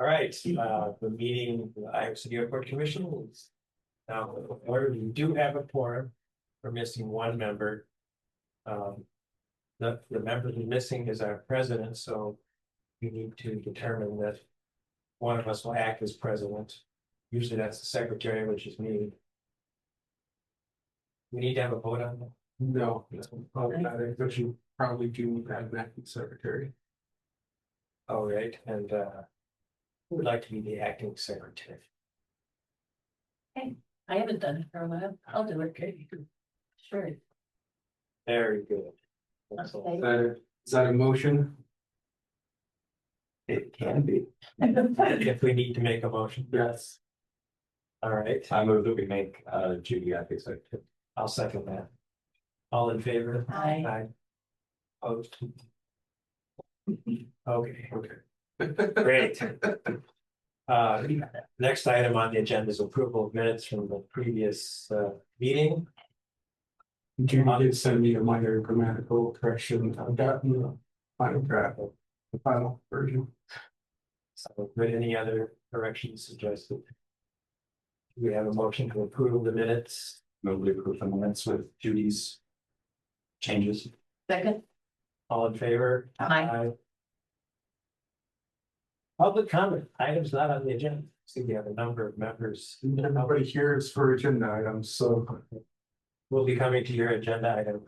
All right, the meeting, of the Iowa City Airport Commission is now in order. We do have a quorum. We're missing one member. The member who's missing is our president, so we need to determine that one of us will act as president. Usually that's the secretary, which is me. We need to have a vote on that. No, but you probably do need to have an acting secretary. All right, and who would like to be the acting secretary? I haven't done it for a while. I'll do it. Okay, Sure. very good. Excellent. Okay. Is that a motion? It can be. If we need to make a motion. Yes. All right, I move that we make Judy acting secretary. I'll second that. All in favor? Aye. Opposed? Okay, great. Next item on the agenda is approval of minutes from the previous meeting. Judy did send me a minor grammatical correction. I've gotten the final draft of the final version. So, but any other corrections suggested? Do we have a motion to approve the minutes? Move to approve the minutes with Judy's changes. Second. All in favor? Aye. Public comment, items not on the agenda. See, we have a number of members. Everybody here is for agenda items, so. Will be coming to your agenda item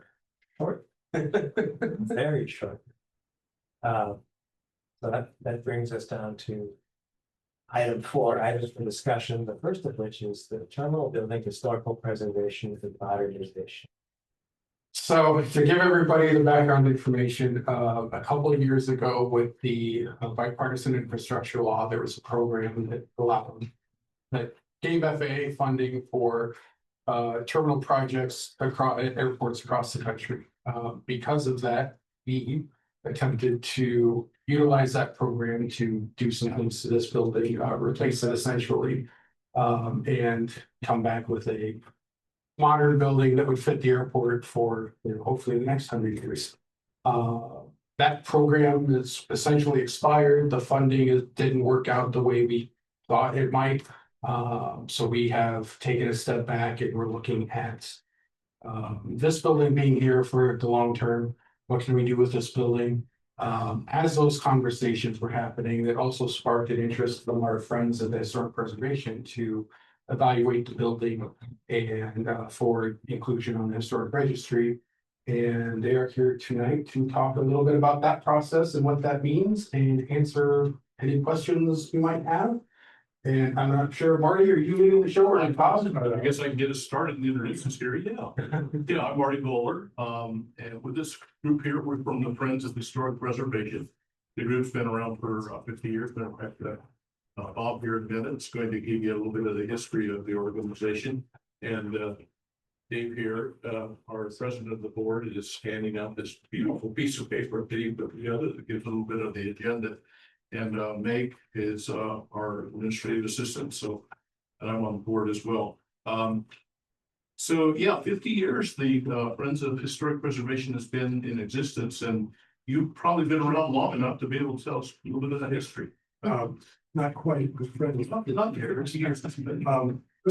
short, very short. So that brings us down to item 4, items for discussion. The first of which is the terminal building historical preservation and modernization. So to give everybody the background information, a couple of years ago with the bipartisan infrastructure law, there was a program that gave FAA funding for terminal projects across airports across the country. Because of that, we attempted to utilize that program to do some things to this building, replace it essentially, and come back with a modern building that would fit the airport for, hopefully the next 100 years. That program is essentially expired. The funding didn't work out the way we thought it might. So we have taken a step back and we're looking at this building being here for the long term. What can we do with this building? As those conversations were happening, that also sparked an interest from our friends at the Historic Preservation to evaluate the building and for inclusion on the historic registry. And they are here tonight to talk a little bit about that process and what that means and answer any questions you might have. And I'm not sure, Marty, are you leading the show or I'm pausing? I guess I can get us started and introduce us here. Yeah. Yeah, I'm Marty Bowler. And with this group here, we're from the Friends of Historic Preservation. The group's been around for 50 years. Matter of fact, Bob here in a minute is going to give you a little bit of the history of the organization. And Dave here, our president of the board, is handing out this beautiful piece of paper that he put together that gives a little bit of the agenda. And Meg is our administrative assistant, so and I'm on board as well. So yeah, 50 years the Friends of Historic Preservation has been in existence, and you've probably been around long enough to be able to tell us a little bit of that history. Not quite with friends. Not here. First,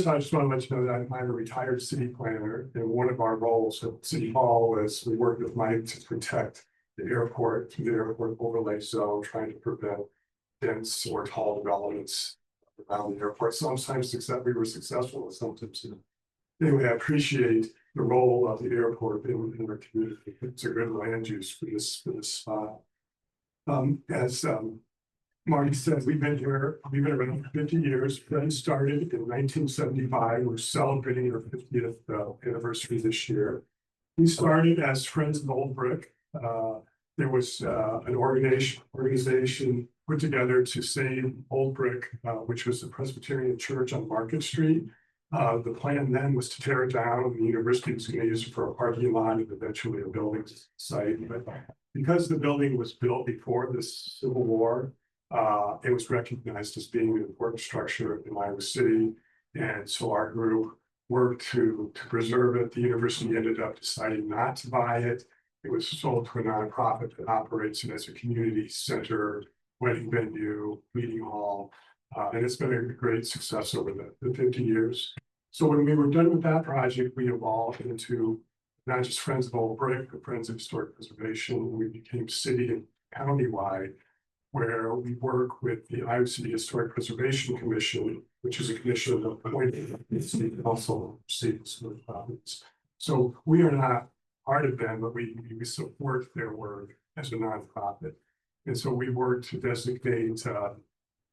I just want to let you know that I'm a retired city planner, and one of our roles at City Hall was we worked with Mike to protect the airport overlay zone, trying to prevent dense or tall developments around the airport. Sometimes we were successful, and sometimes not. Anyway, I appreciate the role of the airport in our community. It's a good land use for this spot. As Marty said, we've been around for 50 years. Friends started in 1975. We're celebrating our 50th anniversary this year. We started as Friends of Old Brick. There was an organization put together to save Old Brick, which was the Presbyterian Church on Market Street. The plan then was to tear it down, and the university was going to use it for a parking lot and eventually a building site. But because the building was built before the Civil War, it was recognized as being an important structure in Iowa City. And so our group worked to preserve it. The university ended up deciding not to buy it. It was sold to a nonprofit that operates it as a community center wedding venue, meeting hall. And it's been a great success over the 50 years. So when we were done with that project, we evolved into not just Friends of Old Brick, but Friends of Historic Preservation. We became city and county-wide, where we work with the Iowa City Historic Preservation Commission, which is a commission appointed by the city council of cities and province. So we are not part of them, but we support their work as a nonprofit. And so we work to designate some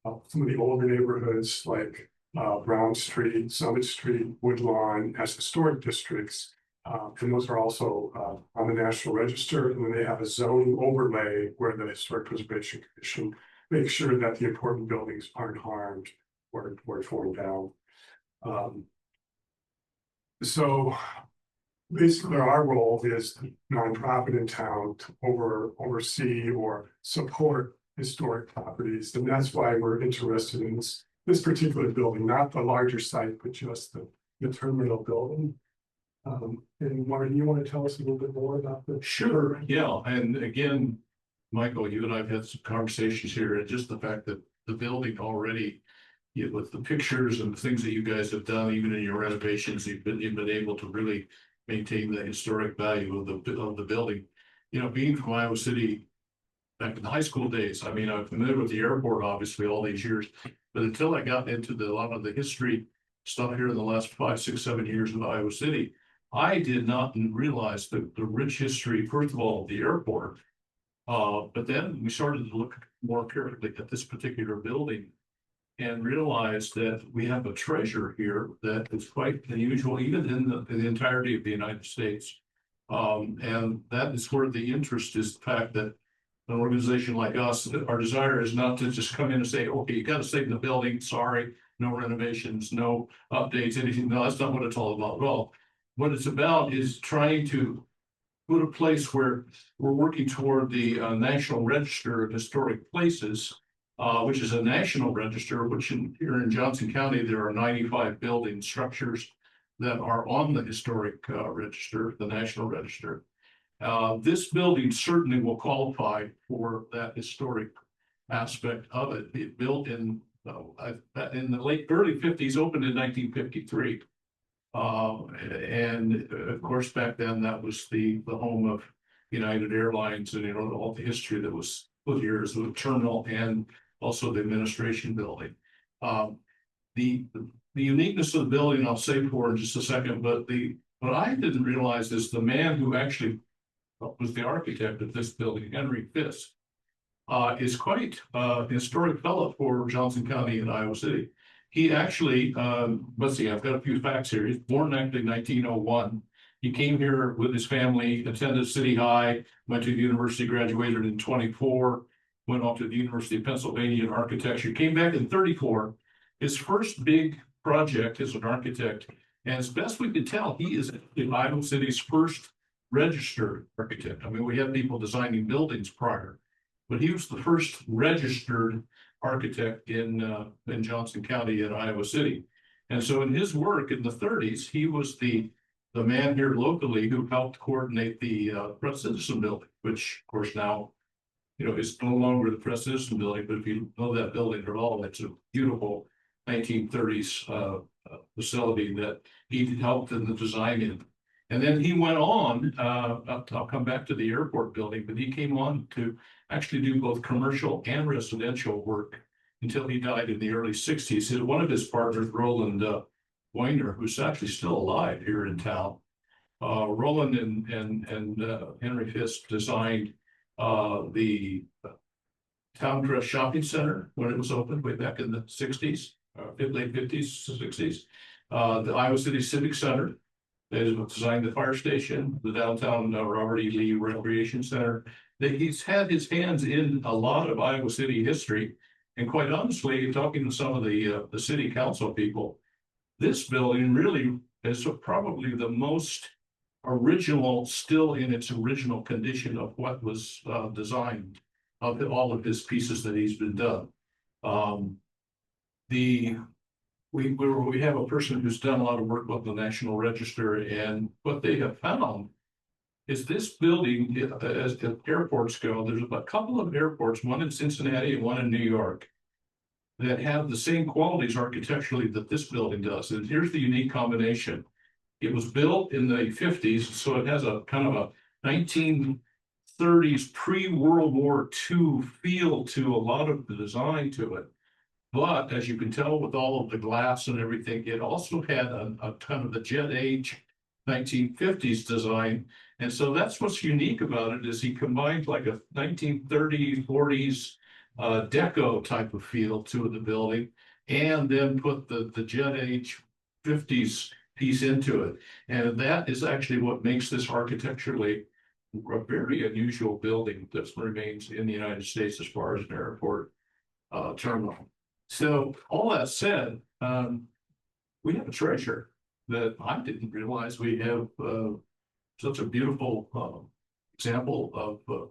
of the older neighborhoods like Brown Street, Summit Street, Woodlawn as historic districts. And those are also on the National Register, and then they have a zoning overlay where the Historic Preservation Commission makes sure that the important buildings aren't harmed or torn down. So basically, our role is nonprofit in town to oversee or support historic properties, and that's why we're interested in this particular building, not the larger site, but just the terminal building. And Martin, you want to tell us a little bit more about this? Sure, yeah, and again, Michael, you and I've had some conversations here, and just the fact that the building already, with the pictures and the things that you guys have done, even in your renovations, you've been able to really maintain the historic value of the building. Being from Iowa City back in the high school days, I mean, I'm familiar with the airport, obviously, all these years, but until I got into a lot of the history stuff here in the last 5, 6, 7 years of Iowa City, I did not realize the rich history, first of all, of the airport. But then we started to look more carefully at this particular building and realized that we have a treasure here that is quite unusual, even in the entirety of the United States. And that is where the interest is, the fact that an organization like us, our desire is not to just come in and say, okay, you got to save the building, sorry, no renovations, no updates, anything. No, that's not what it's all about at all. What it's about is trying to put a place where we're working toward the National Register of Historic Places, which is a national register, which here in Johnson County, there are 95 building structures that are on the historic register, the National Register. This building certainly will qualify for that historic aspect of it. It built in the early 50s, opened in 1953. And of course, back then that was the home of United Airlines, and all the history that was put here as the terminal and also the administration building. The uniqueness of the building, I'll say for in just a second, but what I didn't realize is the man who actually was the architect of this building, Henry Fisk, is quite a historic fellow for Johnson County and Iowa City. He actually, let's see, I've got a few facts here. He's born actually in 1901. He came here with his family, attended City High, went to the university, graduated in 24, went off to the University of Pennsylvania in architecture, came back in 34. His first big project as an architect, and as best we can tell, he is Iowa City's first registered architect. I mean, we have people designing buildings prior, but he was the first registered architect in Johnson County in Iowa City. And so in his work in the 30s, he was the man here locally who helped coordinate the Press Citizen building, which of course now, is no longer the Press Citizen building, but if you know that building at all, it's a beautiful 1930s facility that he helped in the design in. And then he went on, I'll come back to the airport building, but he came on to actually do both commercial and residential work until he died in the early 60s. One of his partners, Roland Weiner, who's actually still alive here in town. Roland and Henry Fisk designed the Town Crest Shopping Center when it was opened way back in the 60s, late 50s, 60s. The Iowa City Civic Center. They designed the fire station, the downtown Robert E. Lee Recreation Center. He's had his hands in a lot of Iowa City history. And quite honestly, talking to some of the city council people, this building really is probably the most original, still in its original condition of what was designed of all of his pieces that he's been done. We have a person who's done a lot of work with the National Register, and what they have found is this building, as airports go, there's a couple of airports, one in Cincinnati and one in New York, that have the same qualities architecturally that this building does. And here's the unique combination. It was built in the 50s, so it has a kind of a 1930s pre-World War II feel to a lot of the design to it. But as you can tell with all of the glass and everything, it also had a kind of the jet age 1950s design. And so that's what's unique about it, is he combined like a 1930s, 40s deco type of feel to the building, and then put the jet age 50s piece into it. And that is actually what makes this architecturally a very unusual building that remains in the United States as far as an airport terminal. So all that said, we have a treasure that I didn't realize we have such a beautiful example of,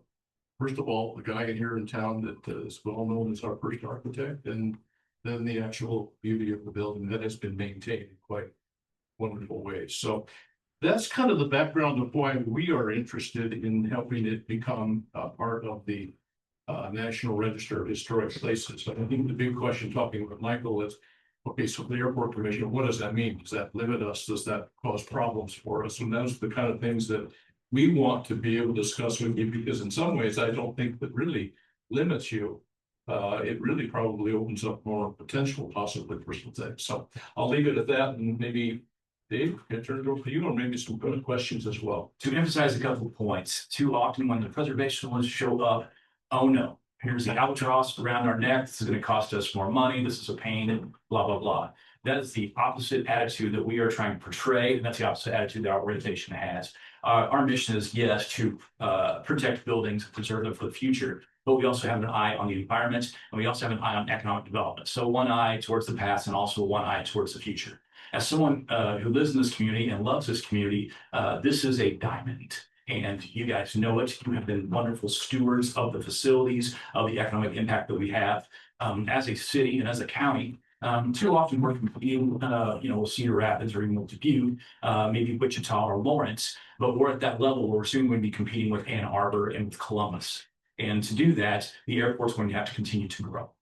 first of all, the guy here in town that is well known as our first architect, and then the actual beauty of the building that has been maintained in quite wonderful ways. So that's kind of the background of why we are interested in helping it become part of the National Register of Historic Places. I think the big question talking with Michael is, okay, so the airport commission, what does that mean? Does that limit us? Does that cause problems for us? And those are the kind of things that we want to be able to discuss with you, because in some ways, I don't think that really limits you. It really probably opens up more potential possibly for some things. So I'll leave it at that, and maybe Dave, can turn it over to you, or maybe some good questions as well. To emphasize a couple of points, too often when the preservationists show up, oh no, here's the albatross around our neck, this is going to cost us more money, this is a pain, and blah, blah, blah. That is the opposite attitude that we are trying to portray, and that's the opposite attitude that our organization has. Our mission is, yes, to protect buildings, preserve them for the future, but we also have an eye on the environment, and we also have an eye on economic development. So one eye towards the past and also one eye towards the future. As someone who lives in this community and loves this community, this is a diamond. And you guys know it. You have been wonderful stewards of the facilities, of the economic impact that we have as a city and as a county. Too often we're competing, with Cedar Rapids or even with Dubuque, maybe Wichita or Lawrence, but we're at that level where we're soon going to be competing with Ann Arbor and with Columbus. And to do that, the airport's going to have to continue to grow.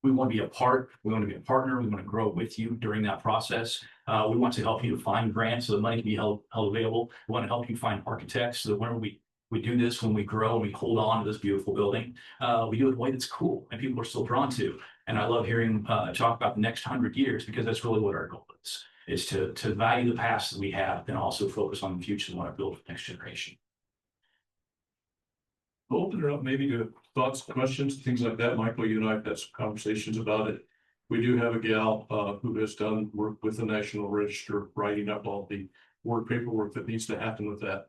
We want to be a part, we want to be a partner, we want to grow with you during that process. We want to help you to find grants so the money can be held available. We want to help you find architects so that whenever we do this, when we grow and we hold on to this beautiful building, we do it in a way that's cool and people are still drawn to. And I love hearing talk about the next 100 years, because that's really what our goal is to value the past that we have and also focus on the future and want to build for the next generation. We'll open it up maybe to thoughts, questions, things like that. Michael, you and I have had some conversations about it. We do have a gal who has done work with the National Register, writing up all the paperwork that needs to happen with that.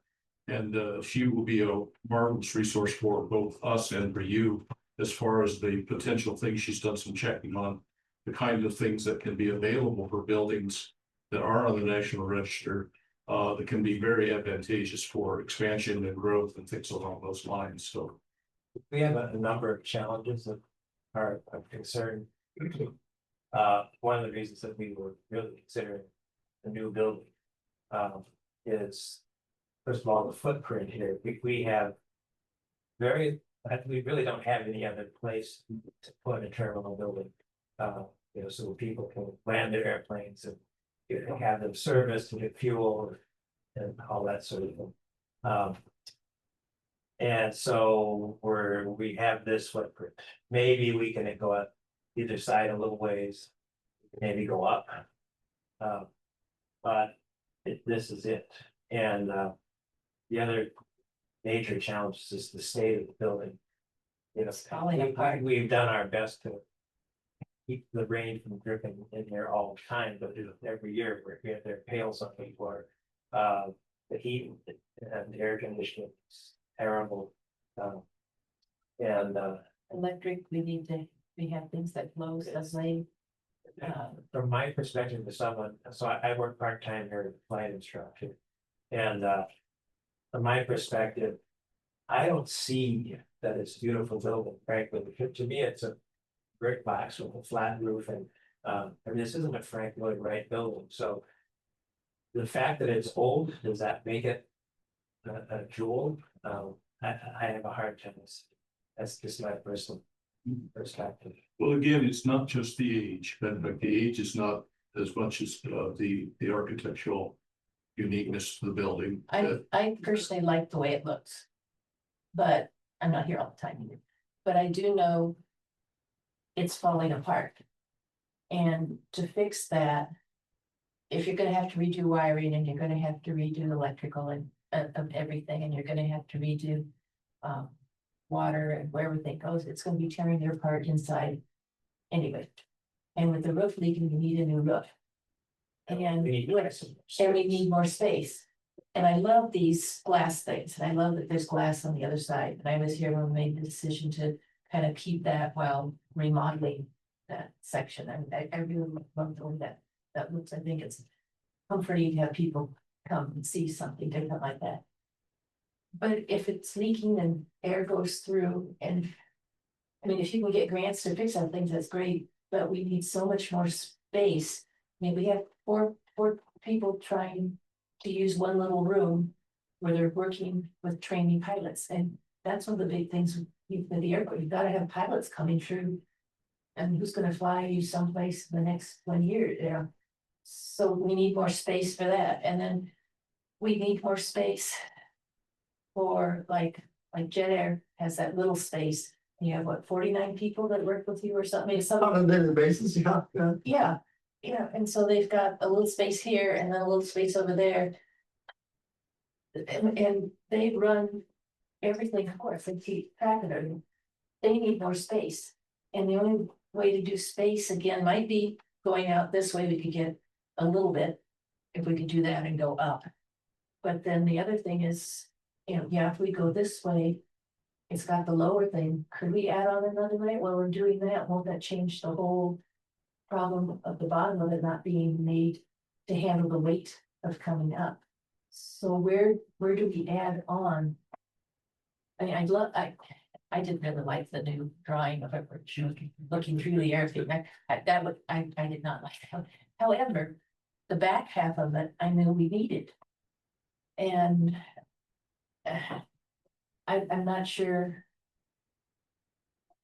And she will be a marvelous resource for both us and for you, as far as the potential things. She's done some checking on the kind of things that can be available for buildings that are on the National Register, that can be very advantageous for expansion and growth and things along those lines. So We have a number of challenges that are of concern. One of the reasons that we were really considering the new building is, first of all, the footprint here. We have we really don't have any other place to put a terminal building. So people can land their airplanes and have them serviced and get fuel and all that sort of thing. And so we have this footprint. Maybe we can go up either side a little ways, maybe go up. But this is it. And the other major challenge is the state of the building. We've done our best to keep the rain from dripping in here all the time, but every year we have their pails on before the heat and the air conditioning is terrible. Electric, we have things that close as late. From my perspective, as someone, so I work part-time here as a flight instructor. And from my perspective, I don't see that it's a beautiful building, frankly. To me, it's a brick box with a flat roof, and this isn't a Frank Lloyd Wright building. So the fact that it's old, does that make it a jewel. I have a hard time. That's just my personal perspective. Well, again, it's not just the age, in fact, the age is not as much as the architectural uniqueness to the building. I personally like the way it looks. But I'm not here all the time either, but I do know. It's falling apart. And to fix that. If you're gonna have to redo wiring and you're gonna have to redo electrical and of everything, and you're gonna have to redo. Water and where everything goes, it's gonna be tearing it apart inside. Anyway, and with the roof leaking, you need a new roof. And We need what- some and we space. need more space. And I love these glass things, and I love that there's glass on the other side, and I was here when we made the decision to kind of keep that while remodeling that section, and I really love the way that looks, I think it's comforting to have people come and see something different like that. But if it's leaking and air goes through and, I mean, if you can get grants to fix that things, that's great, but we need so much more space. I mean, we have four people trying to use one little room where they're working with training pilots, and that's one of the big things with the airport, you've gotta have pilots coming through. And who's gonna fly you someplace in the next 1 year, you know? So we need more space for that, and then we need more space for like Jet Air has that little space. And you have what, 49 people that work with you or something, On a daily basis, yeah. yeah, yeah, and so they've got a little space here and then a little space over there. And they run everything, of course, they keep track of it. They need more space. And the only way to do space again might be going out this way, we could get a little bit. If we could do that and go up. But then the other thing is, you know, yeah, if we go this way. It's got the lower thing, could we add on another way? Well, we're doing that, won't that change the whole problem of the bottom of it not being made to handle the weight of coming up? So where do we add on? I mean, I didn't really like the new drawing of it, looking through the airfield, I did not like that. However, the back half of it, I knew we needed. And I'm not sure.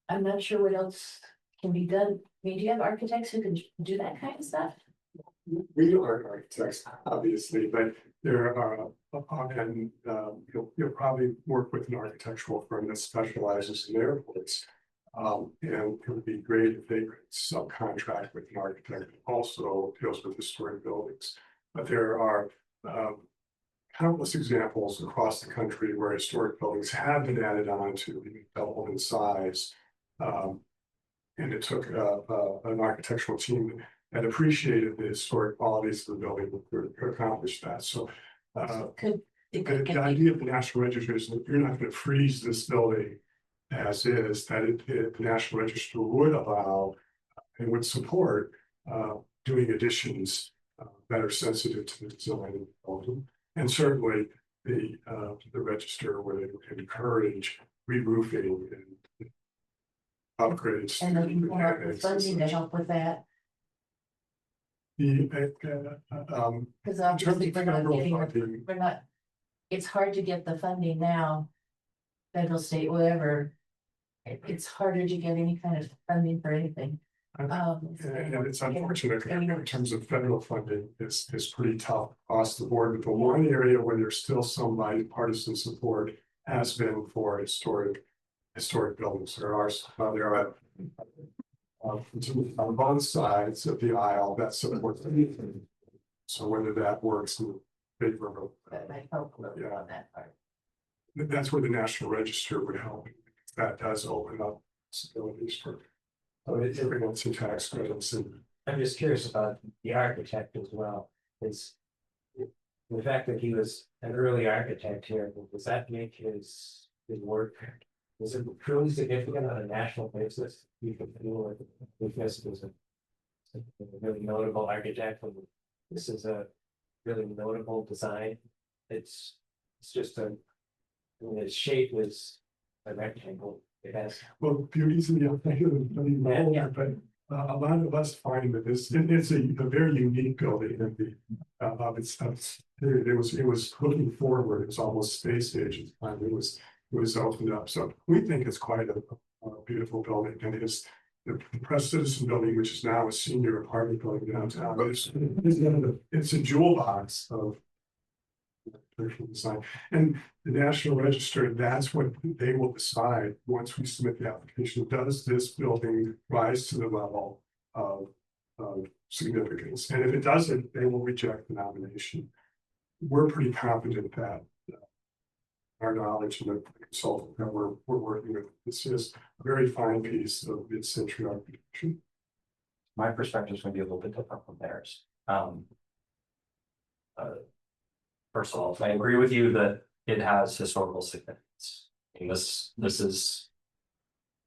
I'm not sure what else can be done. I mean, do you have architects who can do that kind of stuff? We aren't architects, obviously, but there are, and you'll probably work with an architectural firm that specializes in airports. And it would be great if they could subcontract with an architect that also deals with historic buildings. But there are countless examples across the country where historic buildings have been added on to, doubled in size. And it took an architectural team that appreciated the historic qualities of the building to accomplish that. So the idea of the National Register is that you're not going to freeze this building as is, that the National Register would allow and would support doing additions that are sensitive to the design of the building. And certainly the register would encourage re-roofing and upgrades. And looking for funding to help with that, because obviously we're not, it's hard to get the funding now. Federal, state, whatever. It's harder to get any kind of funding for anything. And it's unfortunate in terms of federal funding, it's pretty tough across the board. But the one area where there's still some bipartisan support has been for historic buildings. There are on both sides of the aisle that supports anything. So whether that works in favor of That might help a little bit on that part. that's where the National Register would help. That does open up possibilities for everyone to tax credits and. I'm just curious about the architect as well, is. The fact that he was an early architect here, does that make his work? Is it truly significant on a national basis? You can feel like this was a really notable architect, and this is a really notable design. It's just I mean, its shape is a rectangle. It has. Well, beauty's in the other, Yeah. but A lot of us find that it's a very unique building and it was looking forward, it was almost space age at the time it was opened up. So we think it's quite a beautiful building, and it is the Press Citizen Building, which is now a senior apartment building downtown. It's a jewel box of design. And the National Register, that's what they will decide once we submit the application. Does this building rise to the level of significance? And if it doesn't, they will reject the nomination. We're pretty confident that our knowledge and the consultant that we're working with, this is a very fine piece of mid-century architecture. My perspective is going to be a little bit different from theirs. First of all, I agree with you that it has historical significance. And this is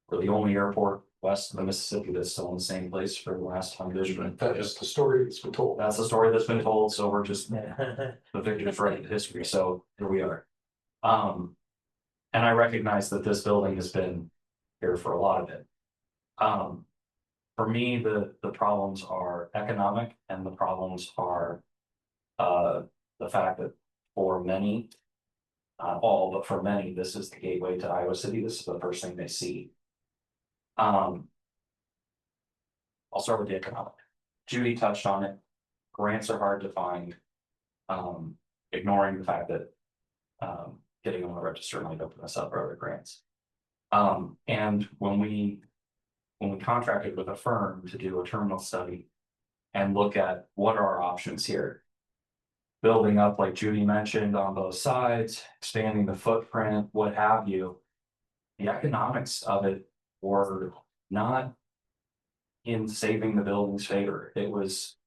we're the only airport west of the Mississippi that's still in the same place for the last 100 years. That's the story that's been told. That's the story that's been told. So we're just the victims of history. So here we are. And I recognize that this building has been here for a lot of it. For me, the problems are economic, and the problems are the fact that for many, not all, but for many, this is the gateway to Iowa City. This is the first thing they see. I'll start with the economic. Judy touched on it. Grants are hard to find. Ignoring the fact that getting on the register might open us up for other grants. And when we contracted with a firm to do a terminal study and look at what are our options here, building up like Judy mentioned on both sides, expanding the footprint, what have you, the economics of it were not in saving the building's favor. It was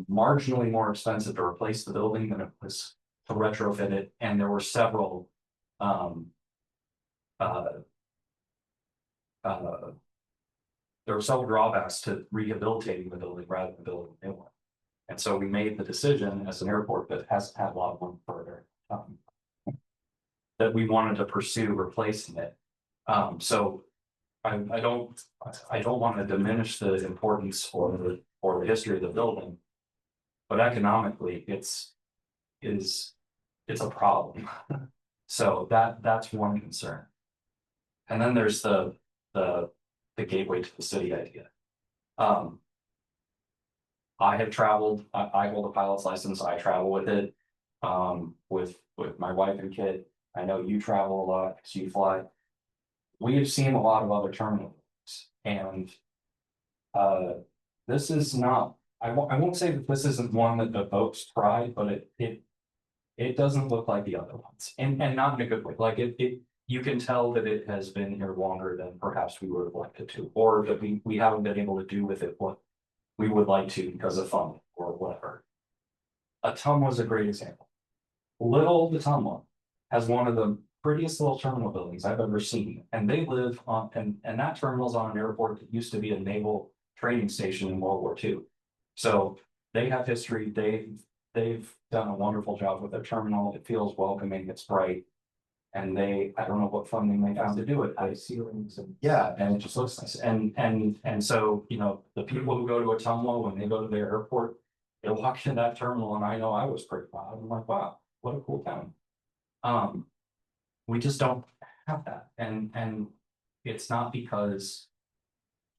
marginally more expensive to replace the building than it was to retrofit it, and there were several drawbacks to rehabilitating the building rather than building a new one. And so we made the decision as an airport that hasn't had a lot of room further that we wanted to pursue replacing it. So I don't want to diminish the importance or the history of the building, but economically it's a problem. So that's one concern. And then there's the gateway to the city idea. I have traveled, I hold a pilot's license, I travel with it, with my wife and kid. I know you travel a lot because you fly. We have seen a lot of other terminals, and this is not, I won't say that this isn't one that the folks tried, but it doesn't look like the other ones, and not in a good way. Like you can tell that it has been here longer than perhaps we would have liked it to, or that we haven't been able to do with it what we would like to because of funding or whatever. Ottumwa is a great example. Little Ottumwa has one of the prettiest little terminal buildings I've ever seen, and they live on, and that terminal's on an airport that used to be a naval training station in World War II. So they have history. They've done a wonderful job with their terminal. It feels welcoming. It's bright. And I don't know what funding they found to do it. High ceilings and yeah, and it just looks nice. And so, you know, the people who go to Ottumwa, when they go to their airport, they walk in that terminal, and I know I was pretty proud. I'm like, wow, what a cool town. We just don't have that. And it's not because,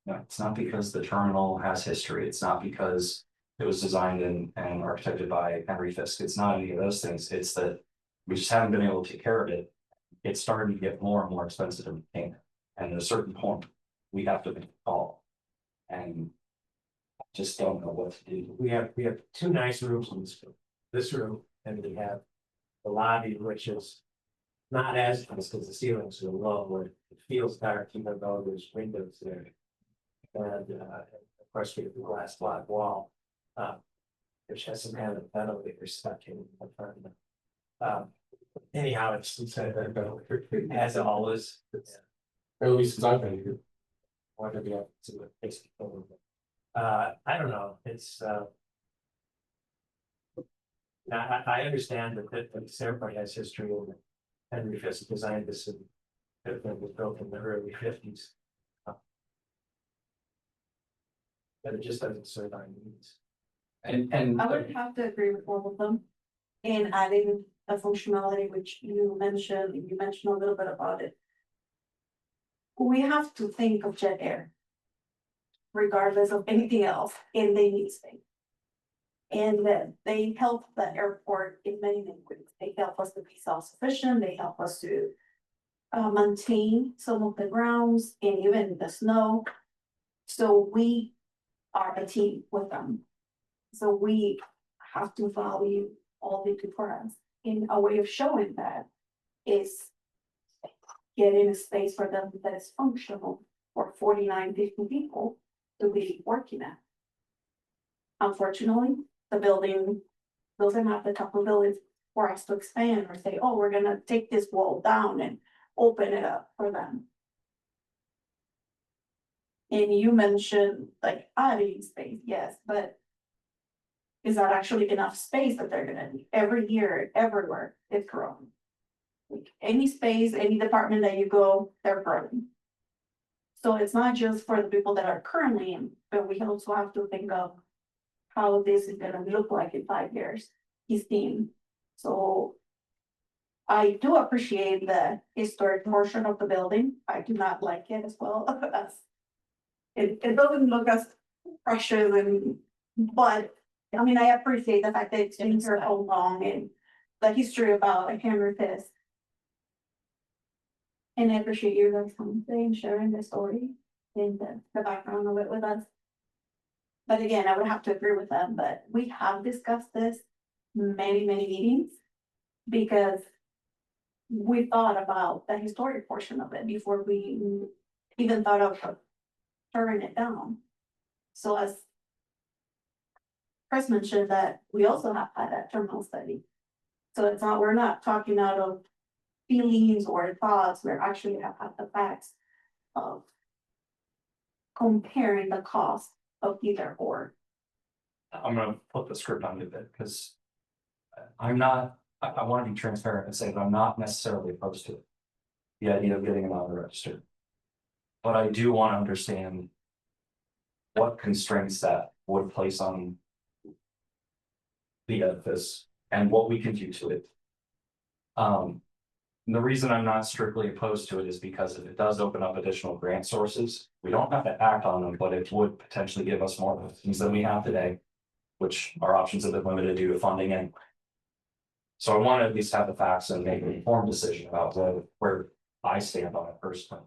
you know, it's not because the terminal has history. It's not because it was designed and architected by Henry Fisk. It's not any of those things. It's that we just haven't been able to take care of it. It's starting to get more and more expensive to maintain. And at a certain point, we have to make a call. And I just don't know what to do. We have two nice rooms in this room, and we have the lobby, which is not as nice because the ceilings are low, where it feels dark even though there's windows there. And of course we have the glass block wall, which has some kind of ventilator stuck in the front of it. Anyhow, it's as always. At least since I've been here. Whatever you have to basically. I don't know, it's now I understand that this airport has history, and Henry Fisk designed this, and it was built in the early 50s. but it just doesn't serve our needs. And I would have to agree with all of them. And adding the functionality which you mentioned a little bit about it. We have to think of jet air. Regardless of anything else, and they need space. And that they help the airport in many ways. They help us to be self-sufficient, they help us to. Maintain some of the grounds and even the snow. So we are a team with them. So we have to value all they do for us. In a way of showing that is. Getting a space for them that is functional for 49, 50 people to be working at. Unfortunately, the building doesn't have the capability for us to expand or say, oh, we're gonna take this wall down and open it up for them. And you mentioned like adding space, yes, but is that actually enough space that they're gonna need? Every year, everywhere, it's growing. Like any space, any department that you go, they're growing. So it's not just for the people that are currently in, but we also have to think of how this is gonna look like in 5 years, his team. So I do appreciate the historic portion of the building. I do not like it as well. It doesn't look as precious and, but, I mean, I appreciate the fact that it's been here so long and the history about Henry Fisk. And I appreciate you guys coming today and sharing the story and the background of it with us. But again, I would have to agree with them, but we have discussed this many meetings. Because we thought about the historic portion of it before we even thought of tearing it down. So as Chris mentioned that we also have had that terminal study. So it's not, we're not talking out of feelings or thoughts, we actually have had the facts of comparing the cost of either or. I'm gonna flip the script on you a bit, because I want to be transparent and say that I'm not necessarily opposed to it. The idea of getting them on the register. But I do want to understand what constraints that would place on the edifice and what we can do to it. The reason I'm not strictly opposed to it is because if it does open up additional grant sources, we don't have to act on them, but it would potentially give us more options than we have today, which our options have been limited due to funding and. So I want to at least have the facts and make an informed decision about where I stand on it personally.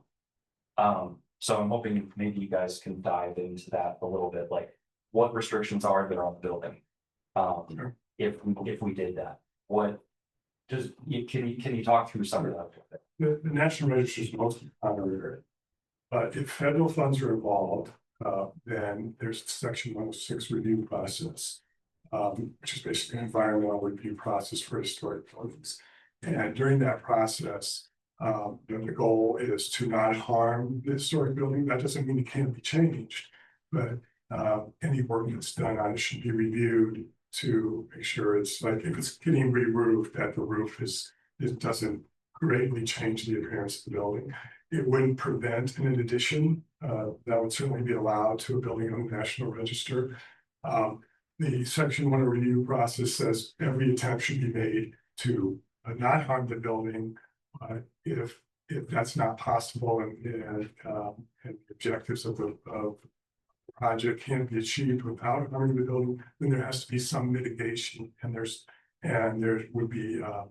So I'm hoping maybe you guys can dive into that a little bit, like what restrictions are there on the building? If we did that, what just can you talk through some of that? The National Register is mostly honorary. But if federal funds are involved, then there's Section 106 review process. Which is basically an environmental review process for historic buildings. And during that process, the goal is to not harm the historic building. That doesn't mean it can't be changed, but any work that's done on it should be reviewed to make sure it's like if it's getting re-roofed, that the roof it doesn't greatly change the appearance of the building. It wouldn't prevent an addition. That would certainly be allowed to a building on the National Register. The Section 1 review process says every attempt should be made to not harm the building. If that's not possible and the objectives of the project can't be achieved without harming the building, then there has to be some mitigation, and there would be a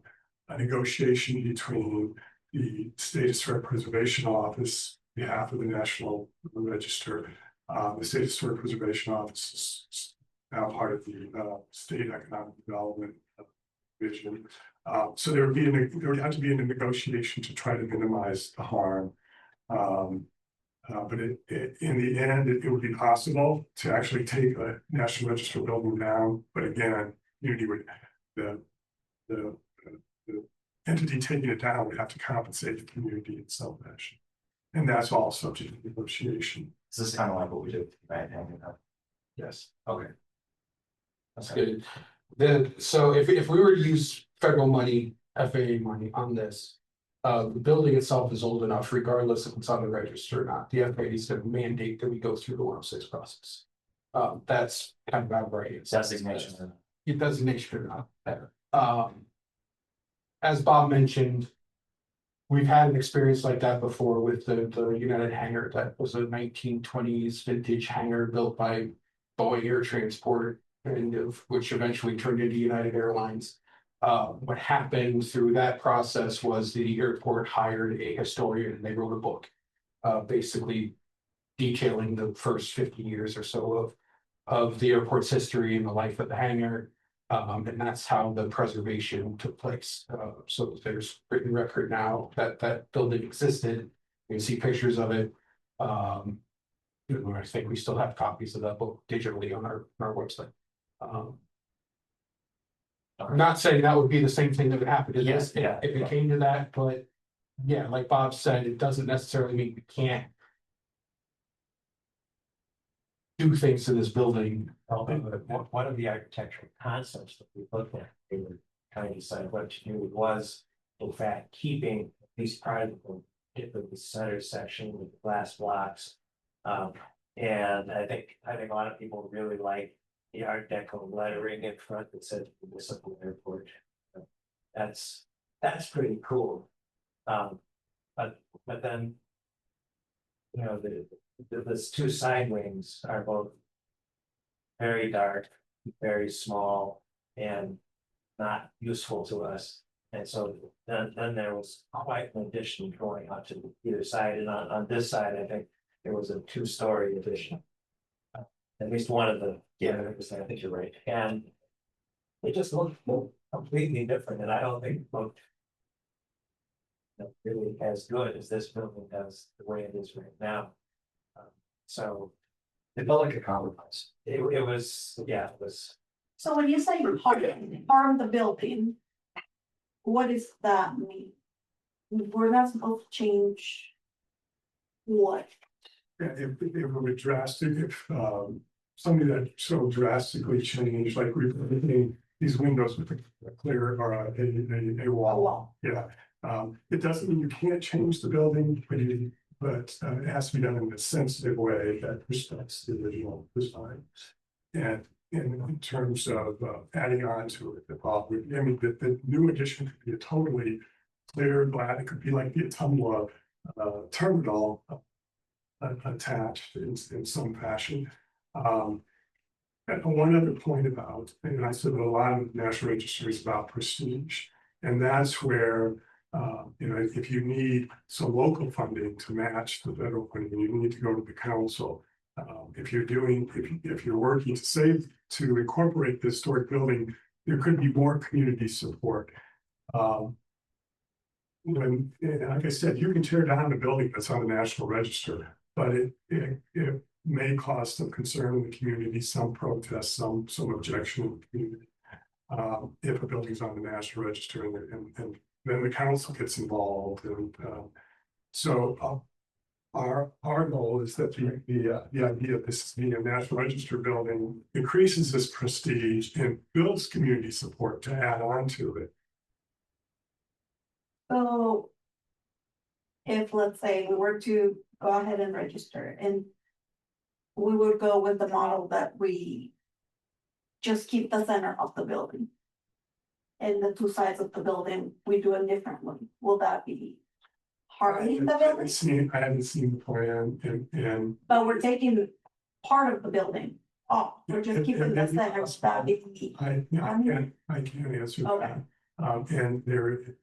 negotiation between the State Historic Preservation Office on behalf of the National Register. The State Historic Preservation Office is now part of the State Economic Development Division. So there would have to be a negotiation to try to minimize the harm. But in the end, it would be possible to actually take a National Register building down. But again, the entity taking it down would have to compensate the community in some fashion. And that's all subject to negotiation. This is kind of like what we do, right? Yes. Okay. That's good. So if we were to use federal money, FAA money on this, the building itself is old enough, regardless if it's on the register or not. The FAA is to mandate that we go through the 106 process. That's kind of about right. Designation. Your designation or not better. As Bob mentioned. We've had an experience like that before with the United hangar that was a 1920s vintage hangar built by Boeing Air Transport, and which eventually turned into United Airlines. What happened through that process was the airport hired a historian and they wrote a book, basically detailing the first 50 years or so of the airport's history and the life of the hangar. And that's how the preservation took place. So there's written record now that that building existed. You can see pictures of it. I think we still have copies of that book digitally on our website. I'm not saying that would be the same thing that would happen to this if it came to that, but yeah, like Bob said, it doesn't necessarily mean we can't do things to this building. One of the architectural concepts that we looked at, they were trying to decide what to do was, in fact, keeping at least part of the center section with the glass blocks. And I think a lot of people really like the Art Deco lettering in front that said municipal airport. That's pretty cool. But then, you know, the two side wings are both very dark, very small, and not useful to us. And so then there was quite an addition going out to either side, and on this side, I think there was a 2-story addition. At least one of the, I think you're right, and it just looked completely different, and I don't think it looked really as good as this building does the way it is right now. So It felt like a compromise. it was, it was. So when you say harm the building, what does that mean? We're not supposed to change what? Yeah, if it were drastic, if something that so drastically changed, like replacing these windows with a clear or a wall. Yeah, it doesn't mean you can't change the building, but it has to be done in a sensitive way that respects the original design. And in terms of adding on to it, the new addition could be a totally clear glass. It could be like the Atumwa terminal attached in some fashion. And one other point about, and I said that a lot of National Register is about prestige, and that's where. If you need some local funding to match the federal funding, you need to go to the council. If you're working to incorporate this historic building, there could be more community support. Like I said, you can tear down a building that's on the National Register, but it may cause some concern in the community, some protest, some objection in the community. If a building's on the National Register and then the council gets involved, and so our goal is that the idea of this being a National Register building increases this prestige and builds community support to add on to it. So if, let's say, we were to go ahead and register, and we would go with the model that we just keep the center of the building, and the 2 sides of the building, we do it differently, will that be harming the building? I haven't seen the plan, and But we're taking part of the building off, we're just keeping the center, that be. I can't answer Okay. that. And the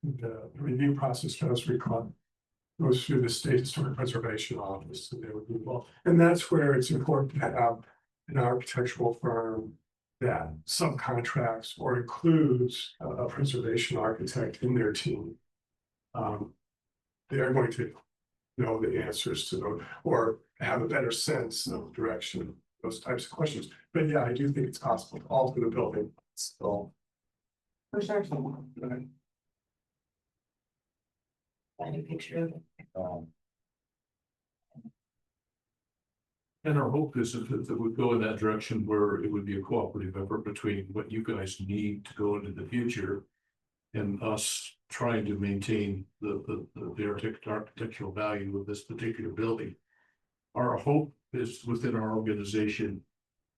review process goes through the State Historic Preservation Office, and they would be involved. And that's where it's important to have an architectural firm that subcontracts or includes a preservation architect in their team. They are going to know the answers to those, or have a better sense of direction, those types of questions. But yeah, I do think it's possible to alter the building. So, For sure. right. Find a picture of it. And our hope is that it would go in that direction where it would be a cooperative effort between what you guys need to go into the future. And us trying to maintain the architectural value of this particular building. Our hope is within our organization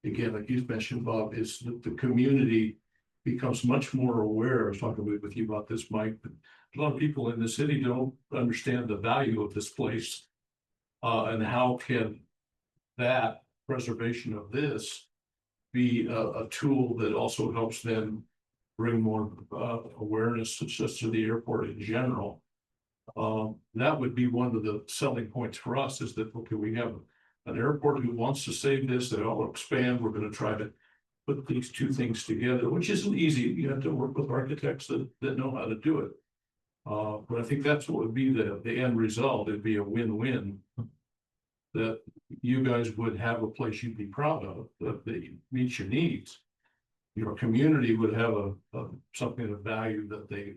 again, like you mentioned, Bob, is that the community becomes much more aware. I was talking with you about this, Mike, but a lot of people in the city don't understand the value of this place. And how can that preservation of this be a tool that also helps them bring more awareness just to the airport in general. That would be one of the selling points for us, is that, okay, we have an airport who wants to save this, they all expand, we're gonna try to put these two things together, which isn't easy. You have to work with architects that know how to do it. But I think that's what would be the end result. It'd be a win-win. That you guys would have a place you'd be proud of, that meets your needs. Your community would have a something of value that they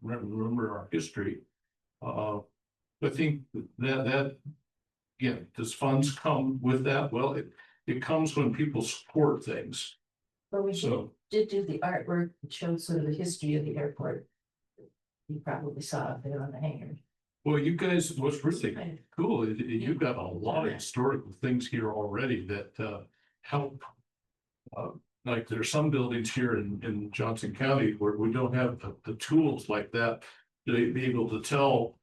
remember our history. I think that again, does funds come with that? Well, it comes when people support things. But we So did do the artwork that showed sort of the history of the airport. You probably saw it there on the hanger. well, you guys, what's really cool, you've got a lot of historical things here already that help. Like there's some buildings here in Johnson County where we don't have the tools like that to be able to tell.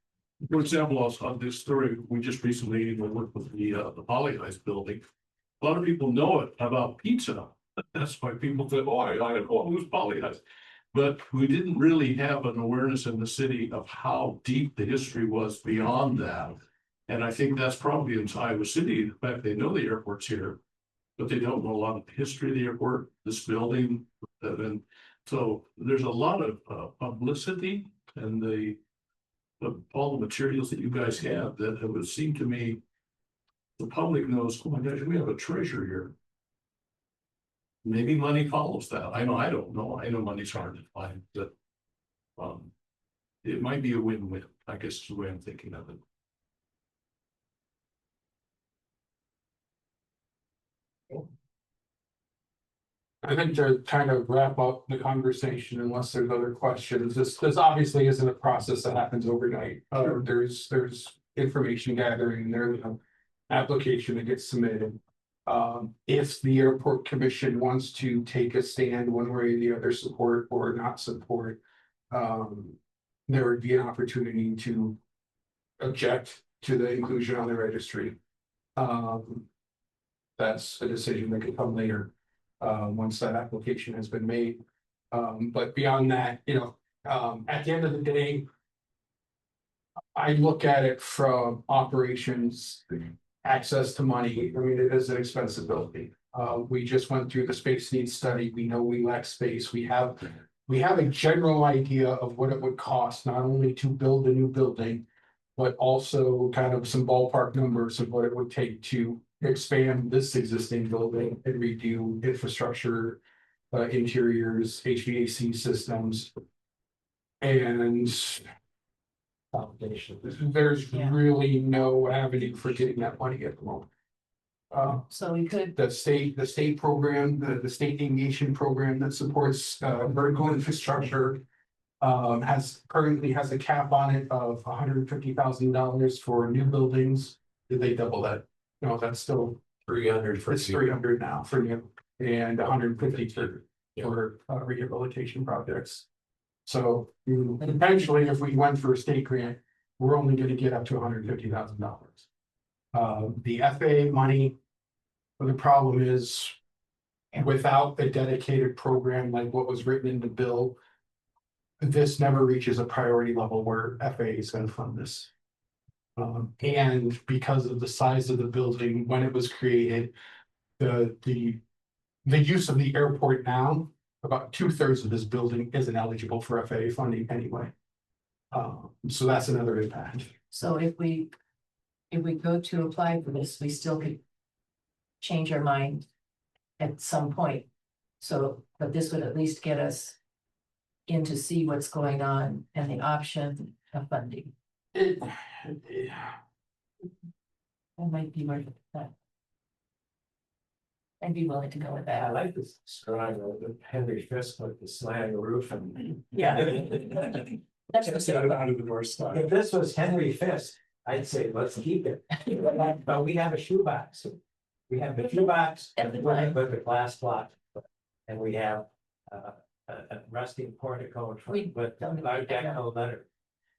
For example, on this story, we just recently worked with the Poly Eyes building. A lot of people know it about pizza. That's why people say, oh, I know who's Poly Eyes. But we didn't really have an awareness in the city of how deep the history was beyond that. And I think that's probably in Iowa City. In fact, they know the airport's here, but they don't know a lot of the history of the airport, this building. And so there's a lot of publicity and all the materials that you guys have that it would seem to me the public knows, oh my gosh, we have a treasure here. Maybe money follows that. I know, I don't know. I know money's hard to find, but it might be a win-win, I guess is the way I'm thinking of it. I think to kind of wrap up the conversation, unless there's other questions, this obviously isn't a process that happens overnight. There's information gathering, there's an application that gets submitted. If the airport commission wants to take a stand one way or the other, support or not support, there would be an opportunity to object to the inclusion on the registry. That's a decision that could come later. Once that application has been made. But beyond that, at the end of the day, I look at it from operations, access to money. I mean, it is an expensive building. We just went through the space needs study. We know we lack space. We have a general idea of what it would cost, not only to build a new building, but also kind of some ballpark numbers of what it would take to expand this existing building and redo infrastructure, interiors, HVAC systems. And there's really no avenue for getting that money at the moment. So we could, The state program, the state aviation program that supports vertical infrastructure currently has a cap on it of $150,000 for new buildings. Did they double that? No, that's still 300 for it's 300 now for new and 150 for rehabilitation projects. So eventually, if we went for a state grant, we're only going to get up to $150,000. The FAA money, the problem is without a dedicated program like what was written in the bill, this never reaches a priority level where FAA is going to fund this. And because of the size of the building when it was created, the use of the airport now, about 2/3 of this building isn't eligible for FAA funding anyway. So that's another impact. so if we go to apply for this, we still could change our mind at some point. So, but this would at least get us in to see what's going on and the option of funding. It That might be worth that. I'd be willing to go with I that. like this drawing of the Henry Fisk with the slanting roof and. Yeah. That's Just the got it out of the north side. If this was Henry Fisk, I'd say, let's keep it. But we have a shoebox. We have the shoebox At the with time. with the glass block. And we have a rusty portico We with don't our need that now. deco letter.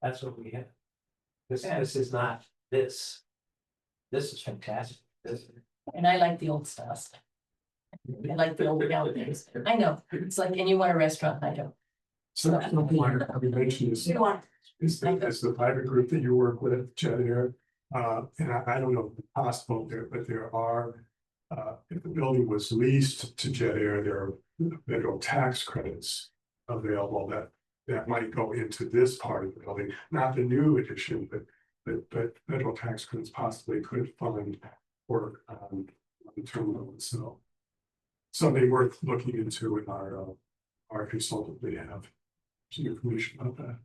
That's what we have. This is not this. This is fantastic. This, And I like the old styles. I like the old things. I know, it's like, and you want a restaurant, I don't. So, something I mentioned is, You want, is the private group that you work with, Jet Air. And I don't know if it's possible there, but there are, if the building was leased to Jet Air, there are federal tax credits available that might go into this part of the building, not the new addition, but federal tax credits possibly could fund work on the terminal itself. Something worth looking into in our consultant, they have some information about that.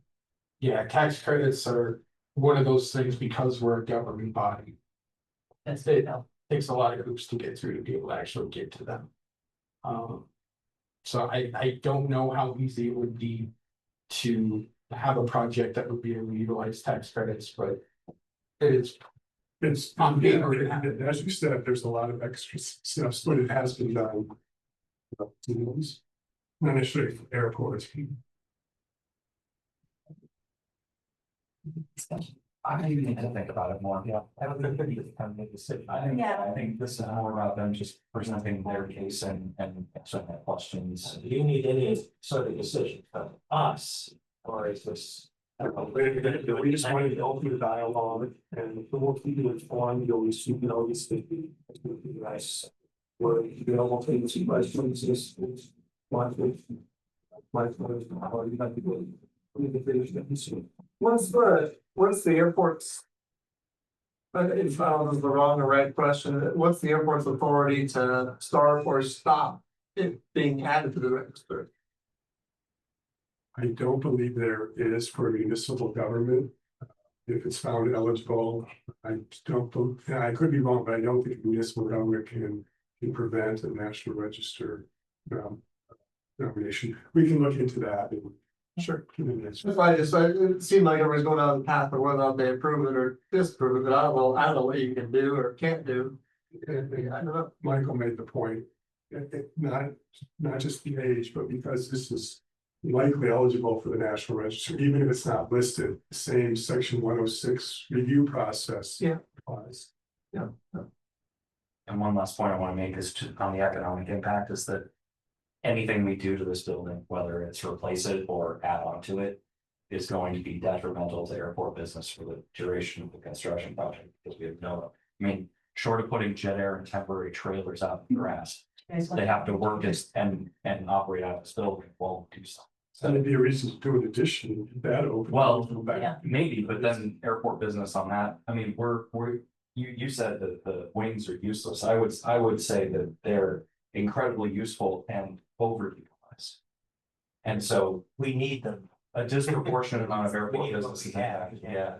Yeah, tax credits are one of those things because we're a government body. That's It it. takes a lot of hoops to get through to be able to actually get to them. So I don't know how easy it would be to have a project that would be able to utilize tax credits, but it is. It's, On yeah, paper. as you said, there's a lot of extra steps, but it has been done. Not necessarily for airports. I need to think about it more, yeah. I don't think we kind of make a decision. I think this is more about them just presenting their case and answering their questions. do you need any sort of decision from us, or is this? We just wanted to open the dialogue and the more people informed, you'll receive, these things. Nice. Where you know, things, questions, is one thing. How you have to go. What's the airport's? If I was the wrong or right question, what's the airport's authority to start or stop it being added to the register? I don't believe there is for municipal government. If it's found eligible, I don't, I could be wrong, but I don't think municipal government can prevent a national register. Nomination, we can look into that. Sure. That's That's why it seemed like everybody's going down the path of whether or not they approve it or disapprove it, but I don't know what you can do or can't do. I don't know. Michael made the point, not just the age, but because this is likely eligible for the National Register, even if it's not listed, the same section 106 review process. Yeah. Applies. And one last point I want to make is on the economic impact is that anything we do to this building, whether it's replace it or add on to it, is going to be detrimental to airport business for the duration of the construction project, because we have short of putting jet air and temporary trailers out in the grass, they have to work and operate out of this building while we do something. So that'd be a reason to do an addition, that open. Well, go back. yeah. Maybe, but then airport business on that, you said that the wings are useless. I would say that they're incredibly useful and overutilized. And so We need them. a disproportionate amount of We airport need what business we is have, impacted, yeah.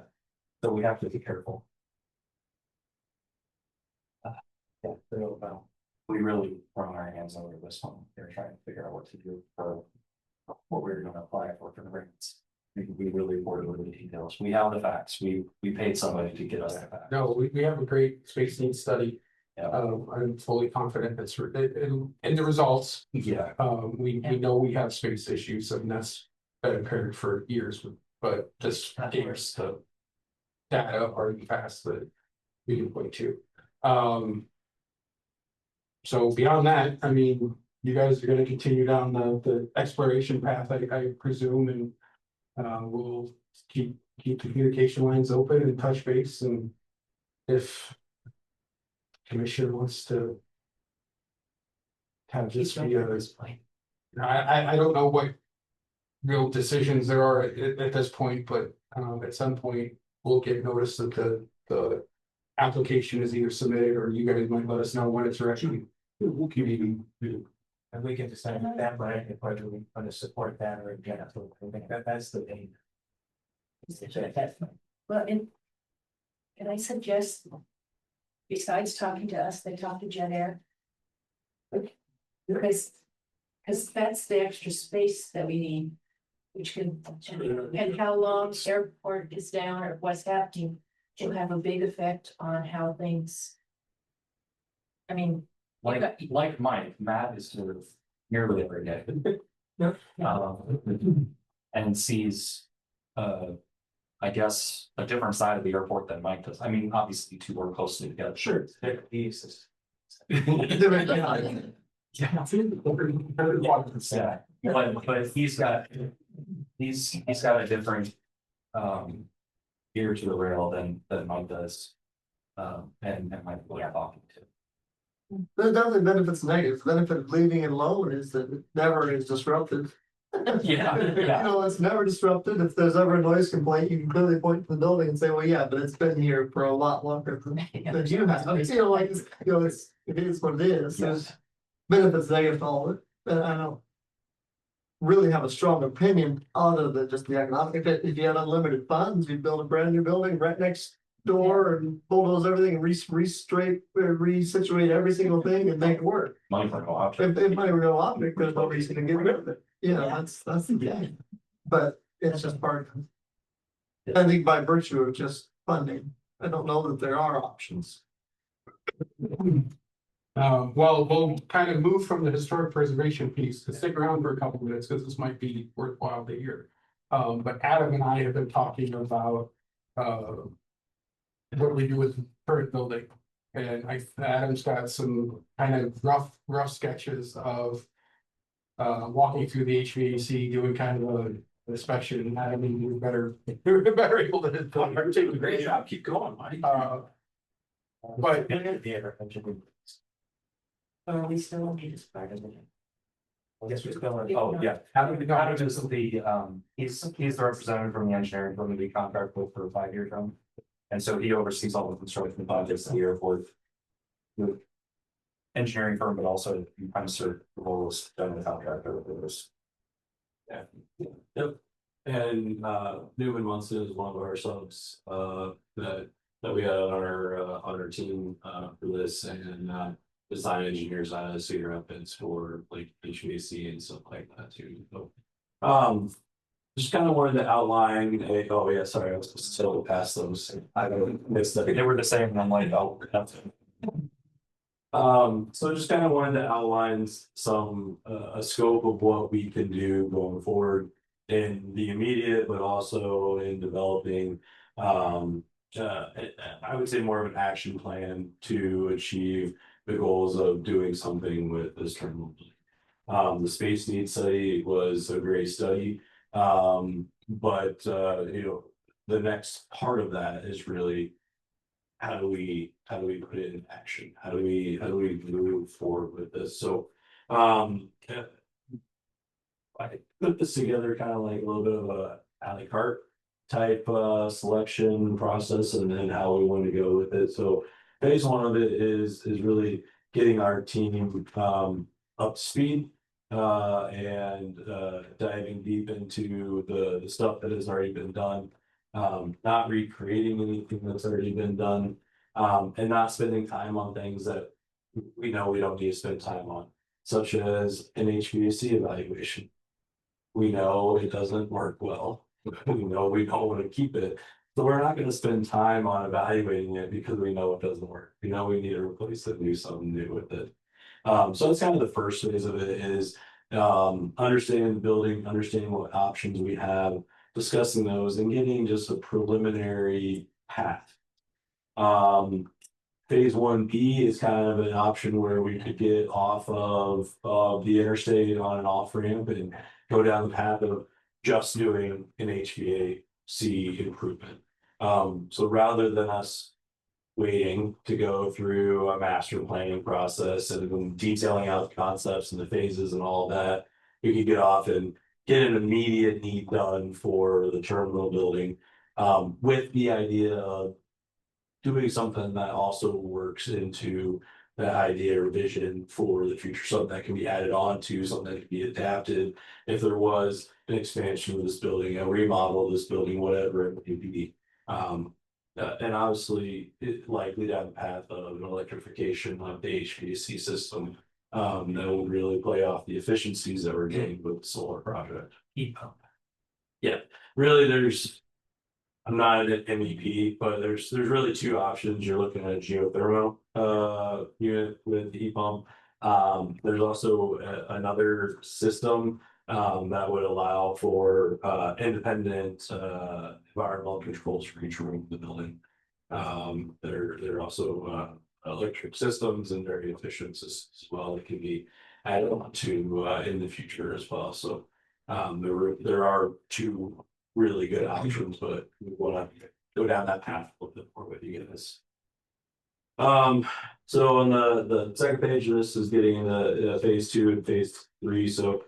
So we have to be careful. Yeah, we really thrown our hands over this one. They're trying to figure out what to do for what we're gonna apply for the grants. We really worked with the details. We have the facts. We paid somebody to get us the facts. No, we have a great space needs study. Yeah. I'm fully confident that's in the results. Yeah. We know we have space issues and that's been occurred for years, but just gave us the data already fast that we can point to. So beyond that, you guys are gonna continue down the exploration path, I presume, and we'll keep the communication lines open and touch base, and if commission wants to have this be I don't know what real decisions there are at this point, but at some point we'll get notice that the application is either submitted or you guys might let us know when it's ready. We'll keep you. And we can decide with that, but whether we want to support that or against, I think that's the main. Well, and can I suggest, besides talking to us, they talk to Jet Air? Because that's the extra space that we need, which can, and how long airport is down or what's happening will have a big effect on how things I mean, Like Mike, Matt is sort of nearly every day. Yeah. And sees, I guess, a different side of the airport than Mike does. I mean, obviously, two work closely together. Sure. He's Yeah. Yeah, but he's got a different ear to the rail than Mike does. And Mike will talking to. There's definitely benefits and negatives. The benefit of leaving it alone is that it never is disrupted. Yeah, You yeah. know, it's never disrupted. If there's ever a noise complaint, you can clearly point to the building and say, well, yeah, but it's been here for a lot longer than you have. You know, like, it is what it is. There's benefits, negatives, all of it. And I don't really have a strong opinion other than just the economic. If you had unlimited funds, you'd build a brand new building right next door and bulldoze everything and resituate every single thing and make it work. Money for no option. If money were no object, there's no reason to get rid of it. You know, that's the game. But it's just part of it. I think by virtue of just funding, I don't know that there are options. Well, we'll kind of move from the historic preservation piece to stick around for a couple minutes, because this might be worthwhile to hear. But Adam and I have been talking about, what we do with the current building. And Adam's got some kind of rough sketches of walking through the HVAC, doing kind of an inspection. I mean, you're better able to. You're doing a great job. Keep going, Mike. But we still need this part of it. I guess we're still in. Oh, yeah. Adam is he's the representative from the engineering firm that we contract with for a 5-year term. And so he oversees all the construction projects at the airport. The engineering firm, but also you kind of serve the role as general contractor with this. Yeah. Yep. And Newman Munson is one of our subs that we had on our team for this, and design engineers out of Cedar Rapids for like HVAC and stuff like that too. So just kind of wanted to outline oh yeah, sorry, I was still past those. I missed that. They were the same, and I'm like, oh, that's it. So just kind of wanted to outline some a scope of what we can do going forward in the immediate, but also in developing I would say more of an action plan to achieve the goals of doing something with this terminal. The space needs study was a great study, but you know, the next part of that is really how do we put it in action? How do we move forward with this? So I put this together kind of like a little bit of a a la carte type selection process, and then how we want to go with it. So phase one of it is really getting our team up to speed and diving deep into the stuff that has already been done, not recreating anything that's already been done, and not spending time on things that we know we don't need to spend time on, such as an HVAC evaluation. We know it doesn't work well. We know we don't want to keep it. So we're not going to spend time on evaluating it because we know it doesn't work. We know we need to replace it and do something new with it. So that's kind of the first phase of it is understanding the building, understanding what options we have, discussing those, and getting just a preliminary path. Phase 1B is kind of an option where we could get off of the interstate on an off ramp and go down the path of just doing an HVAC improvement. So rather than us waiting to go through a master planning process and detailing out the concepts and the phases and all of that, we could get off and get an immediate need done for the terminal building, with the idea of doing something that also works into that idea or vision for the future, something that can be added on to, something that can be adapted if there was an expansion of this building, a remodel of this building, whatever it may be. And obviously it likely down the path of an electrification of the HVAC system that will really play off the efficiencies that we're getting with the solar project. Heat pump. Yeah, really there's I'm not an MEP, but there's really two options. You're looking at a geothermal unit with the heat pump. There's also another system that would allow for independent environmental controls for each room of the building. There are also electric systems and very efficient systems as well that can be added on to in the future as well. So there are two really good options, but we want to go down that path a little bit more with you guys. So on the second page of this is getting into phase 2 and phase 3. So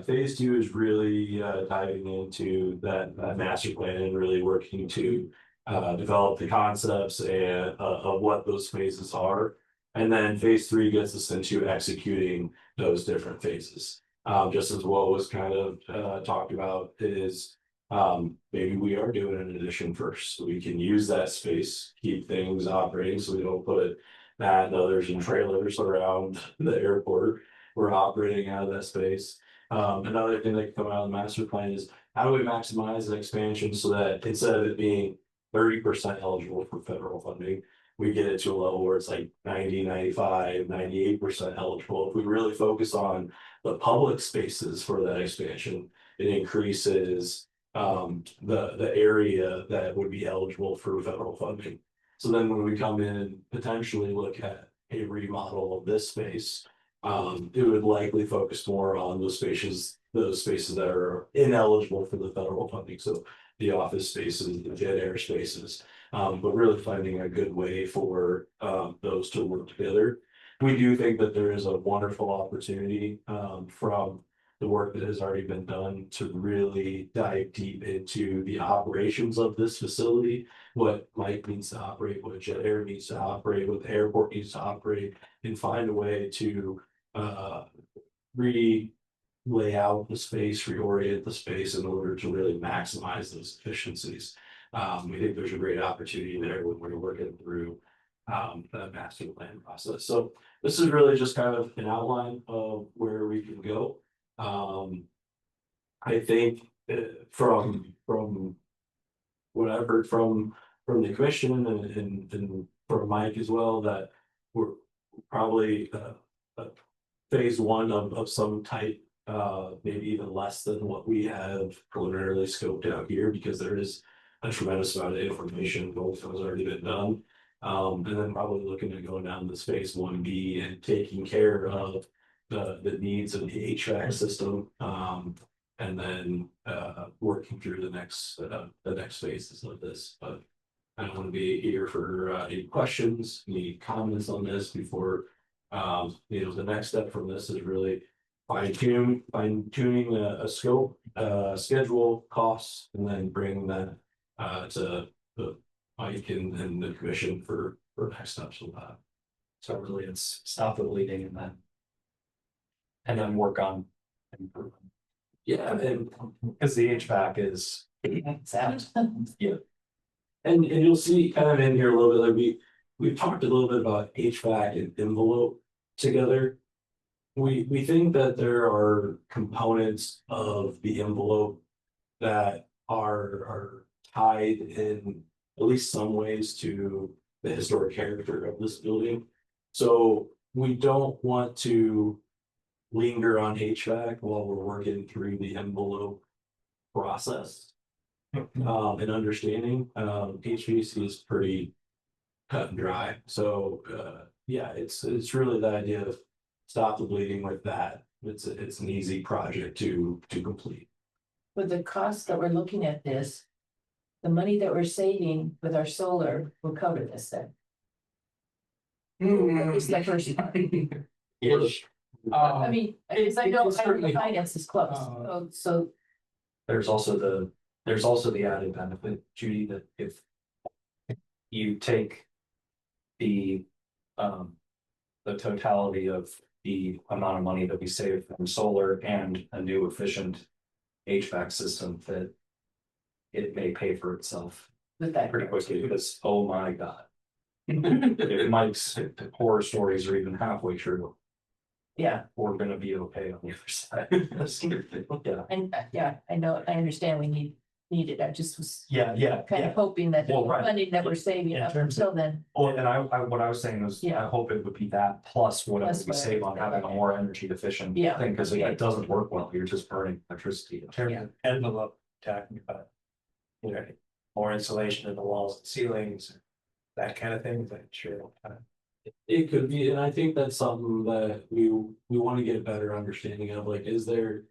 phase 2 is really diving into that master plan and really working to develop the concepts and of what those phases are. And then phase 3 gets us into executing those different phases. Just as what was kind of talked about is maybe we are doing an addition first, so we can use that space, keep things operating, so we don't put Matt and others in trailers around the airport. We're operating out of that space. Another thing that can come out of the master plan is how do we maximize the expansion so that instead of it being 30% eligible for federal funding, we get it to a level where it's like 90, 95, 98% eligible. If we really focus on the public spaces for that expansion, it increases the area that would be eligible for federal funding. So then when we come in and potentially look at a remodel of this space, it would likely focus more on those spaces that are ineligible for the federal funding. So the office spaces, the jet air spaces, but really finding a good way for those to work together. We do think that there is a wonderful opportunity from the work that has already been done to really dive deep into the operations of this facility, what Mike needs to operate, what Jet Air needs to operate, what the airport needs to operate, and find a way to lay out the space, reorient the space in order to really maximize those efficiencies. We think there's a great opportunity there when we're working through the master plan process. So this is really just kind of an outline of where we can go. I think from what I've heard from the commission and from Mike as well, that we're probably phase 1 of some type, maybe even less than what we have preliminarily scoped out here, because there is a tremendous amount of information, both has already been done. And then probably looking at going down this phase 1B and taking care of the needs of the HVAC system, and then working through the next phases of this. But I don't want to be here for any questions, any comments on this before the next step from this is really fine-tuning a scope, schedule, costs, and then bring that to the Mike and the commission for next steps of that. So really it's stop the bleeding and then work on improvement. Yeah, and Because the HVAC is Sound. and you'll see kind of in here a little bit, like we've talked a little bit about HVAC and envelope together. We think that there are components of the envelope that are tied in at least some ways to the historic character of this building. So we don't want to linger on HVAC while we're working through the envelope process. And understanding HVAC is pretty cut and dry. So yeah, it's really the idea of stop the bleeding with that. It's an easy project to complete. With the cost that we're looking at this, the money that we're saving with our solar will cover this then. It's the first part. I mean, because I know finance is close, so there's also the added benefit, Judy, that if you take the totality of the amount of money that we save from solar and a new efficient HVAC system, that it may pay for itself with that. pretty quickly, because oh my God. If Mike's horror stories are even halfway true, Yeah, we're gonna be okay on the other side. Yeah. and yeah, I know, I understand we need needed. I just was Yeah. kind of hoping that the Well, right. funding that we're saving In up terms of- until then. Well, and what I was saying was, I Yeah. hope it would be that plus whatever Plus we save on whatever. having a more energy efficient Yeah. thing, because Yeah. it doesn't work well, you're just burning electricity. In terms of envelope, talking about. You know, more insulation in the walls and ceilings, that kind of thing, but sure. It could be, and I think that's something that we want to get a better understanding of, like, is there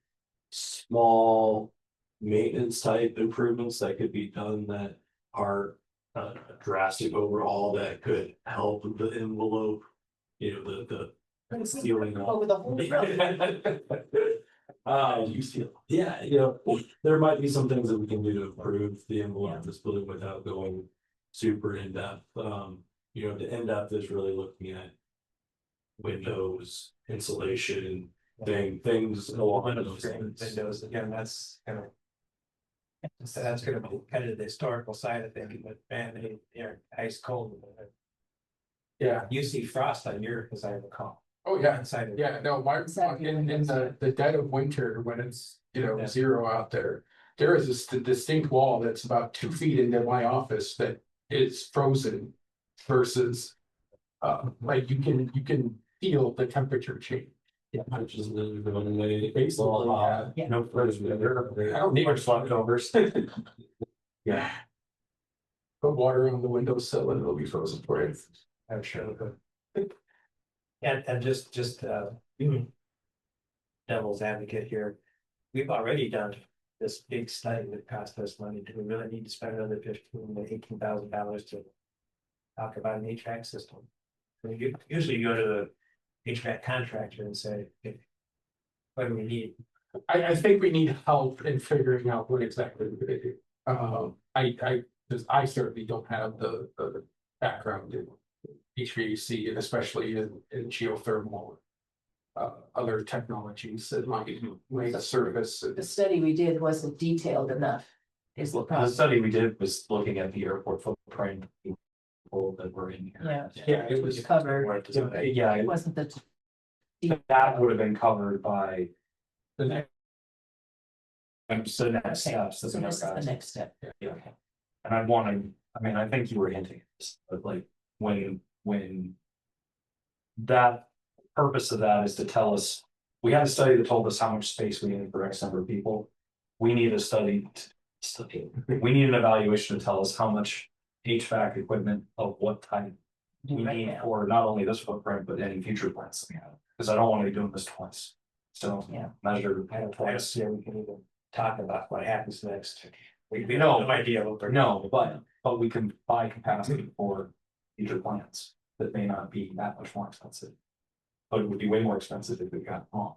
small maintenance type improvements that could be done that are a drastic overhaul that could help the envelope, you know, the ceiling. Over the whole. Yeah, you know, there might be some things that we can do to improve the envelope of this building without going super in depth. You know, the in depth is really looking at windows, insulation, things along those things. Windows, again, that's kind of. So that's gonna be kind of the historical side of things, but man, they're ice cold. Yeah, You see frost on your, as I recall. oh, yeah, Inside of. yeah, no, in the dead of winter, when it's, you know, Yeah. 0 out there. There is this distinct wall that's about 2 feet into my office that is frozen versus. Like you can feel the temperature change. Yeah, which is the one way. Basically, yeah. No, I don't need much leftovers. Yeah. Put water on the windowsill and it'll be frozen for you. I'm sure. And just, devil's advocate here, we've already done this big study that cost us money. Do we really need to spend another $15,000 to $18,000 to talk about an HVAC system? I mean, usually you go to the HVAC contractor and say, "Hey, what do we need?" I think we need help in figuring out what exactly we're gonna do. Because I certainly don't have the background in HVAC and especially in geothermal. Other technologies that might service. The study we did wasn't detailed enough. Is the The problem. study we did was looking at the airport footprint. People that were in here. Yeah, it was covered. Yeah, It wasn't the. that would have been covered by The next, the next steps. So this is the next step. Yeah. And I wanted, I mean, I think you were hinting at this, but like, when. That purpose of that is to tell us, we had a study that told us how much space we needed for X number of people. We need a study, we need an evaluation to tell us how much HVAC equipment of what type. We Right need now. for not only this footprint, but any future plans that we have, because I don't want to be doing this twice. So, Yeah. measure I don't twice. see how we can even talk about what happens next. We No. have no idea what they're. No, but we can buy capacity for future plans that may not be that much more expensive. But it would be way more expensive if we got it wrong.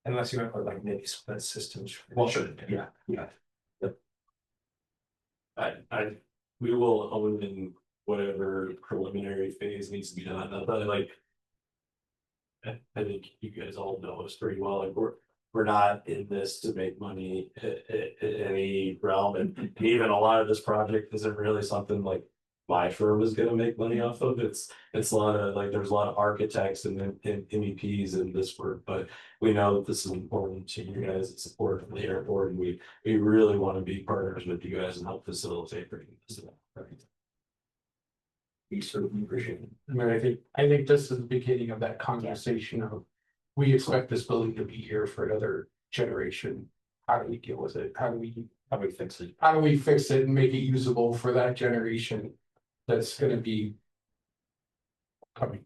Unless you went for like maybe split systems. Well, sure, yeah. We will own in whatever preliminary phase needs to be done, but like. I think you guys all know us pretty well, like we're not in this to make money in any realm, and even a lot of this project isn't really something like. My firm is gonna make money off of, it's a lot of, like, there's a lot of architects and MEPs in this work, but. We know that this is important to you guys, it's important for the airport, and we really want to be partners with you guys and help facilitate bringing this. We certainly appreciate it. I mean, I think this is the beginning of that conversation of. We expect this building to be here for another generation. How do we deal with it? How do we fix it? How do we fix it and make it usable for that generation? That's gonna be. Coming.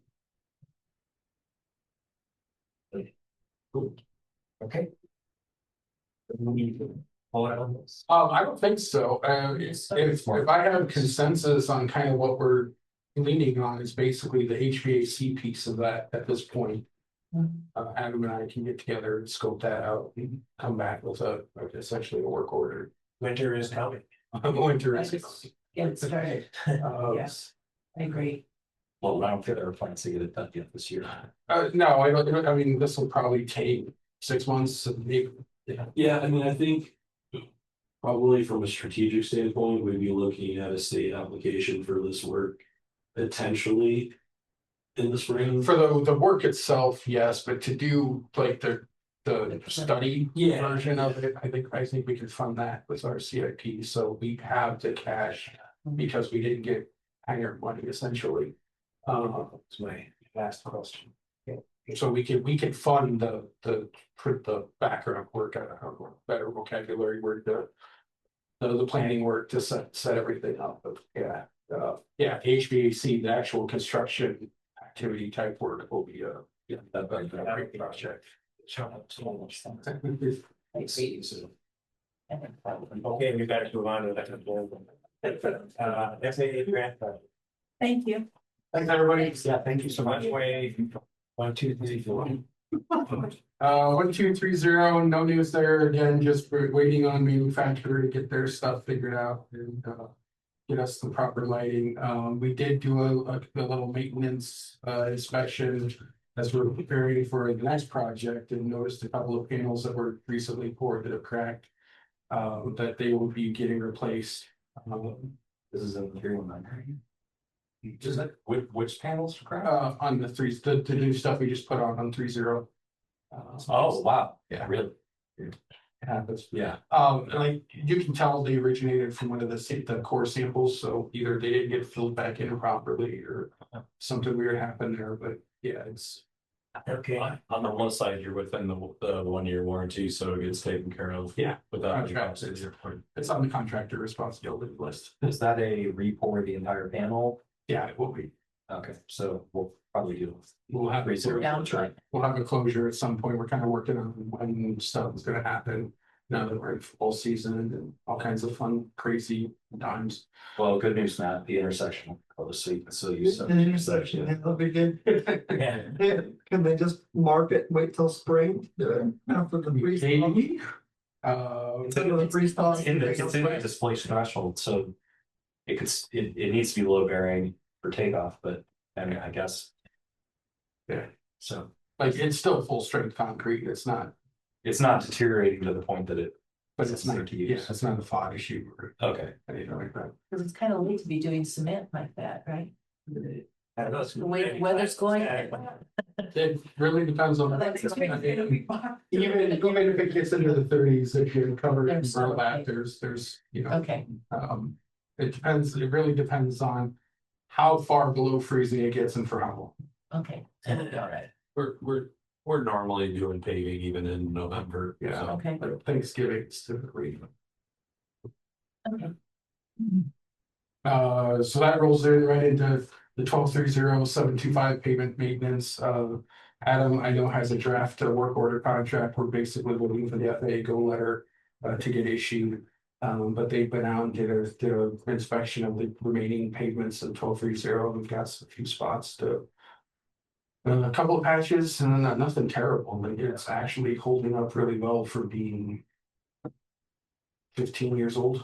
Okay. Hold on this. I don't think so. If I have consensus on kind of what we're leaning on is basically the HVAC piece of that at this point. Adam and I can get together and scope that out and come back with essentially a work order. Winter is coming. Winter is. Get it started. Yes, I agree. Well, I don't think there are plans to get it done yet this year. No, I mean, this will probably take 6 months, maybe. Yeah, I mean, I think. Probably from a strategic standpoint, we'd be looking at a state application for this work. Potentially. In the spring. For the work itself, yes, but to do like the the study Yeah. version of it. I think we can fund that with our CIP, so we have the cash because we didn't get higher money essentially. That's my last question. So we can fund the background work, better vocabulary work, the planning work to set everything up, but yeah. HVAC, the actual construction activity type work will be that project. Okay, we gotta move on to the next one. FAA grant. Thank you. Thanks, everybody. Yeah, thank you so much. Way 1, 2, 3, 4. 1230, no news there, again, just waiting on manufacturer to get their stuff figured out and get us the proper lighting. We did do a little maintenance inspection as we're preparing for the next project and noticed a couple of panels that were recently poured that have cracked. That they will be getting replaced. This is in the 319. Is that which panels are cracked? On the new stuff we just put on 30. Oh, wow. Yeah. Really? Happens. Yeah. Like you can tell they originated from one of the core samples, so either they didn't get filled back in properly or something weird happened there, but yeah, it's. Okay. On the one side, you're within the 1-year warranty, so it gets taken care of. Yeah. Without. Contract. It's on the contractor responsibility list. Is that a re-pour the entire panel? Yeah, it will be. Okay, so we'll probably do. We'll have Reserve. we'll have a closure at some point. We're kind of working on when stuff is gonna happen. Now that we're in fall season and all kinds of fun, crazy times. Well, good news, Matt, the intersection will close, so you can still use An some. intersection, that'll be good. Yeah. Yeah, can they just mark it, wait till spring, do it after the freeze? thaw? Maybe. After the freeze thaw? It's in the displaced threshold, so it needs to be load bearing for takeoff, but I mean, I guess. Yeah. So Like, it's still full strength concrete. It's not, deteriorating to the point that it. but it's not, to yeah, use. it's not a fog issue or Okay. anything like that. Because it's kind of late to be doing cement like that, right? The The way the weather's going. It really depends on. That's okay. Even if it gets into the 30s, if you're covered in There's burlap, some- there's, Okay, it depends, it really depends on how far below freezing it gets and for how long. okay, so we'll be all right, We're normally doing paving even in November. Yeah. so. okay, Like Thanksgiving is typically. okay. So that rolls in right into the 1230-725 payment maintenance. Adam, I know, has a draft work order contract. We're basically waiting for the FAA go letter to get issued. But they've been out and did a inspection of the remaining pavements in 1230. We've got a few spots to. A couple of patches and nothing terrible. Like, it's actually holding up really well for being 15 years old.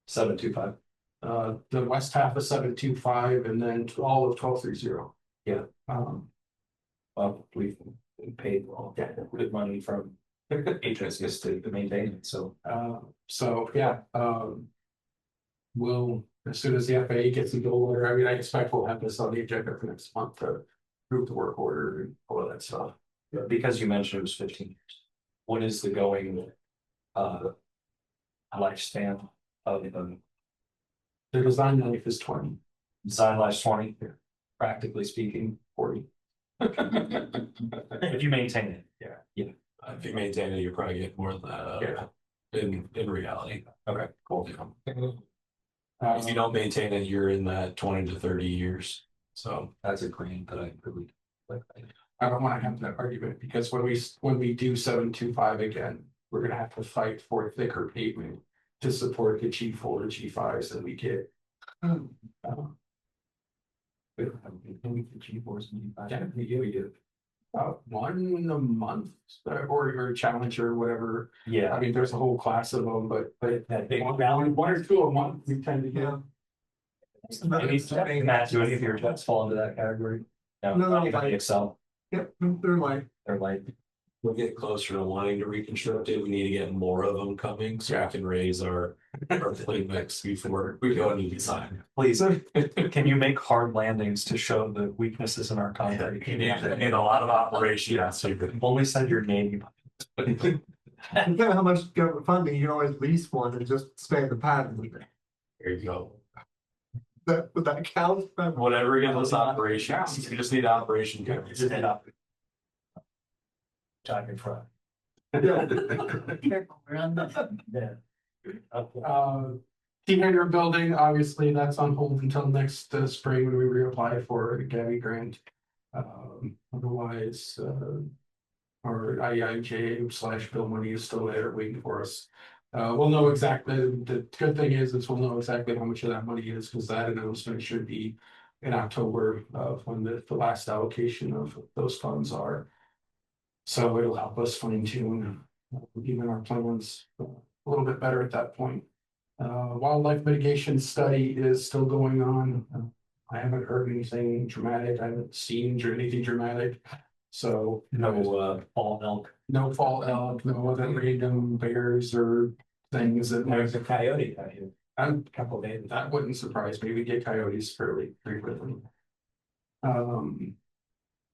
725. The west half of 725 and then all of 1230. Yeah. Well, We've paid good money from agencies to maintain it, so. so yeah, we'll, as soon as the FAA gets the bill order, I mean, I expect we'll have this on the agenda for next month to approve the work order and all of that stuff. Because you mentioned it was 15 years. What is the going lifespan of the The design life is 20. design life 20, practically speaking, 40? If you maintain it. Yeah. If you maintain it, you're probably getting more than that. In reality. Okay, cool. If you don't maintain it, you're in that 20 to 30 years. So. That's a green that I really like. I don't want to have that argument because when we do 725 again, we're gonna have to fight for thicker pavement to support the G4, G5s that we get. Yeah, we do. One a month or Challenger, whatever. Yeah. I mean, there's a whole class of them, but That big one or two a month, we tend to get. Matt, do any of your jets fall into that category? No, Not like- Excel, Yep, they're like, they're like, We're getting closer to wanting to reconstruct it. We need to get more of them coming so we can raise our fleet mix before we go into design. please, can you make hard landings to show the weaknesses in our concrete? You need a lot of operation. Yeah, so only send your Navy Depending on how much government funding, you can always lease one and just expand the pad. There you go. Would that count? Whatever gives us operations, you just need operation. Talking front. Yeah. Careful, we're on the. Yeah. Okay. Team Hanger building, obviously, that's on hold until next spring when we reapply for a Gabby grant. Otherwise, our IIJ / bill money is still there waiting for us. We'll know exactly, the good thing is we'll know exactly how much of that money is, because that announcement should be in October of when the last allocation of those funds are. So it'll help us fine tune even our plans a little bit better at that point. Wildlife mitigation study is still going on. I haven't heard anything dramatic. I haven't seen anything dramatic. So No, fall elk. no fall elk, no other random bears or things that There's a coyote out here, I'm, a couple days. that wouldn't surprise me. We get coyotes fairly frequently.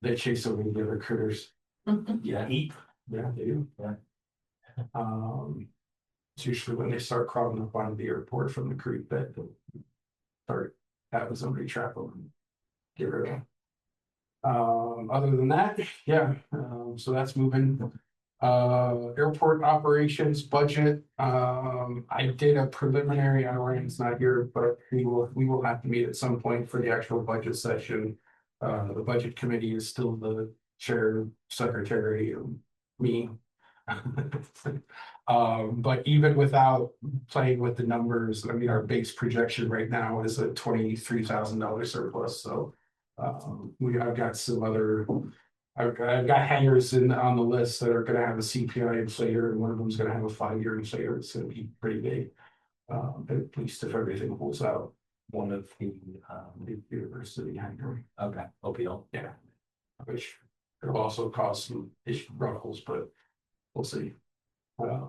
They chase away the other critters. Yeah, eat. Yeah, they do. Yeah. It's usually when they start crawling up onto the airport from the creek bed, they'll start having somebody trap them and get rid of them. Other than that, yeah, so that's moving. Airport operations budget, I did a preliminary, I know Ryan's not here, but we will have to meet at some point for the actual budget session. The budget committee is still the chair, secretary, and me. But even without playing with the numbers, I mean, our base projection right now is a $23,000 surplus, so. I've got some other, I've got hangers on the list that are gonna have a CPI inflator, and one of them's gonna have a 5-year inflator. It's gonna be pretty big. At least if everything holds out. One of the, University hangar, okay, OPL. yeah, which it'll also cause some ruffles, but we'll see. But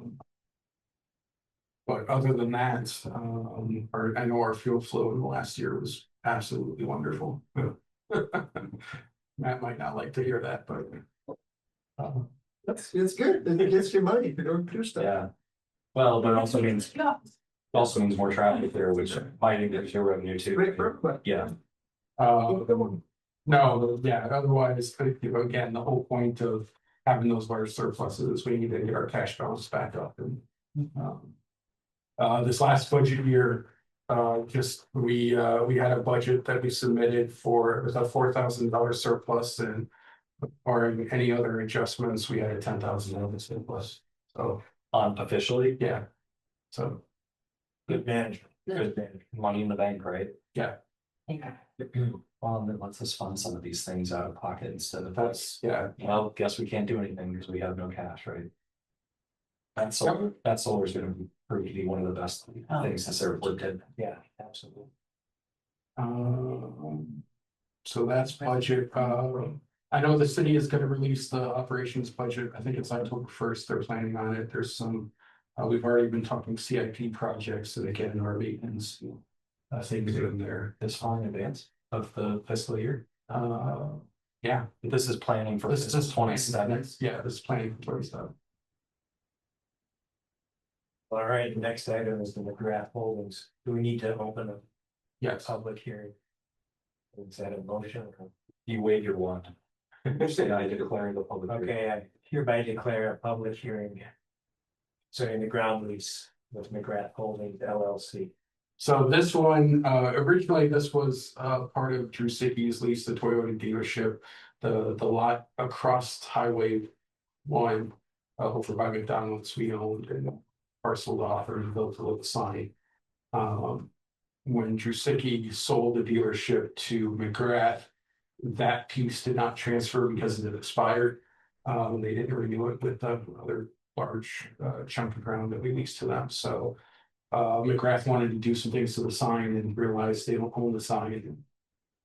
other than that, I know our fuel flow in the last year was absolutely wonderful. Matt might not like to hear that, but. It's good. It gets your money if you don't do stuff. Yeah. Well, but it also means more traffic there, which might increase your revenue too. Great for everybody. Yeah. No, yeah, otherwise, again, the whole point of having those large surpluses is we need to get our cash balance back up and. This last budget year, we had a budget that we submitted for, it was a $4,000 surplus, and or any other adjustments, we had a $10,000 surplus. So Officially, yeah, so Good management. good money in the bank, right? yeah, Well, then let's just fund some of these things out of pocket instead of that's yeah. well, guess we can't do anything because we have no cash, right? That solar is gonna prove to be one of the best things this airport did. Yeah, absolutely. So that's budget. I know the city is gonna release the operations budget. I think it's October 1st. They're planning on it. There's some. We've already been talking CIP projects and again, our maintenance. Things in there. This far in advance of the fiscal year. Yeah, This is planning for this is 27. Yeah, this is planning for 27. All right, next item is the McGrath Holdings. Do we need to open a Yes. public hearing? Is that a motion? You wave your wand. Say I declare the public. hearing. Okay, I hereby declare a public hearing. Concerning the ground lease with McGrath Holdings LLC. So this one, originally this was part of Drew Sicky's lease, the Toyota dealership, the lot across Highway 1. Over by McDonald's, we owned and parceled off or built a little sign. When Drew Sicky sold the dealership to McGrath, that piece did not transfer because it had expired. They didn't renew it with the other large chunk of ground that we leased to them. So McGrath wanted to do some things to the sign and realized they don't own the sign.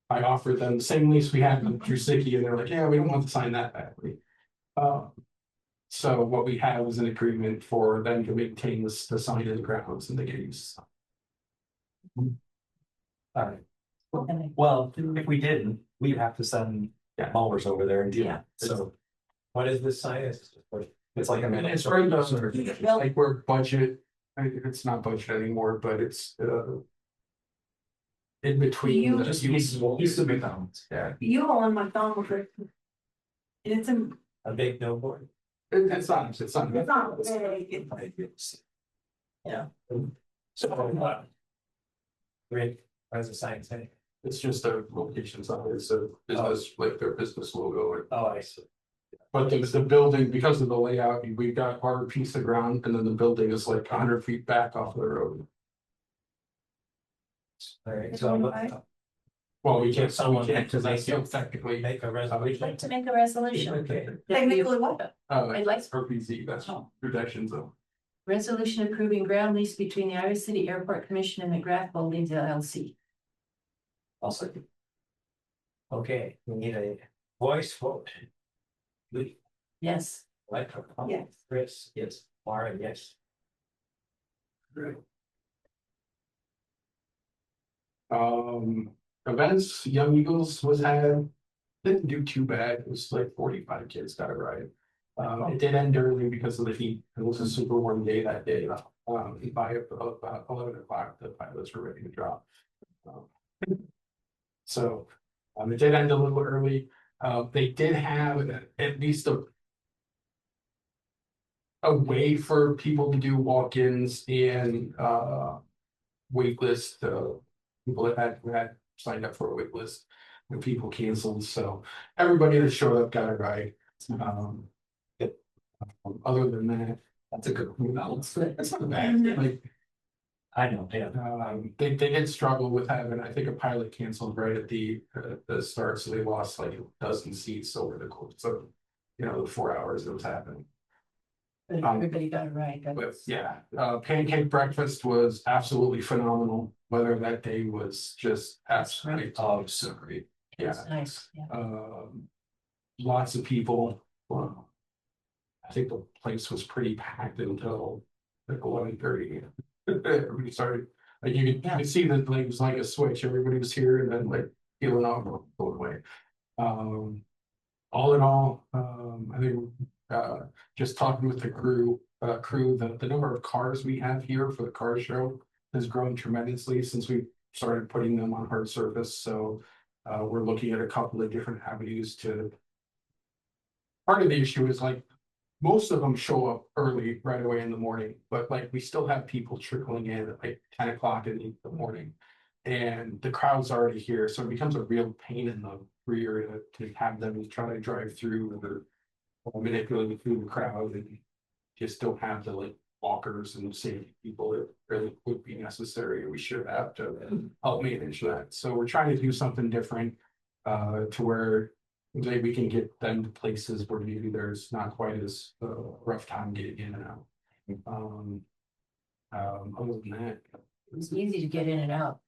I offered them the same lease we had with Drew Sicky, and they're like, yeah, we don't want the sign that badly. So what we had was an agreement for them to maintain the sign in the grounds and they could use. All right. Well, if we didn't, we'd have to send mowers over there and do Yeah. that. So What is this sign? Is it for It's like a And minute. it's right now, it's like we're budget, it's not budget anymore, but it's in between. You- Used to be pounds, yeah. You own McDonald's. right? It's A big billboard. It's not, it's not very. So. Great, as a science thing. it's just a location sign, it's a business, like their business logo. Oh, I see. But the building, because of the layout, we've got our piece of ground and then the building is like 100 feet back off the road. All right, It's so on I'm the looking- Well, we can't, Someone because I make- still technically. make a I'd resolution. like to make a resolution. Okay. Technically what? I'd like- RPZ, that's protection zone. Resolution approving ground lease between the Iowa City Airport Commission and McGrath Holdings LLC. I'll second. Okay, we need a voice vote. Lee, Yes. Electra. Yes. Chris, yes. Mara, yes. Events, Young Eagles was had, didn't do too bad, it was like 45 kids got a ride. It did end early because of the heat, it was a super warm day that day, by about 11 o'clock, the pilots were ready to drop. So, it did end a little early, they did have at least a way for people to do walk-ins and, wait list, people that had signed up for a wait list when people canceled, so everybody that showed up got a ride. Other than that, that's a good balance. That's not bad. Like, I know, yeah. they did struggle with having, I think a pilot canceled right at the start, so they lost like a dozen seats over the course of, the 4 hours it was happening. But everybody got it right. But yeah, pancake breakfast was absolutely phenomenal, whether that day was just absolutely, oh, so great. Yeah. It's nice, yeah. Lots of people, I think the place was pretty packed until like 11:30. Everybody started, like you could see that like it was like a switch, everybody was here and then like peeling off, going away. All in all, I think just talking with the crew, the number of cars we have here for the car show has grown tremendously since we started putting them on hard surface, so we're looking at a couple of different avenues to. Part of the issue is like, most of them show up early right away in the morning, but like we still have people trickling in at like 10 o'clock in the morning. And the crowd's already here, so it becomes a real pain in the rear to have them try to drive through or manipulating through the crowd, and just don't have the like walkers and safety people that really would be necessary. We should have to help manage that. So we're trying to do something different to where maybe we can get them to places where maybe there's not quite as rough time getting in and out. Other than that, It's easy to get in and out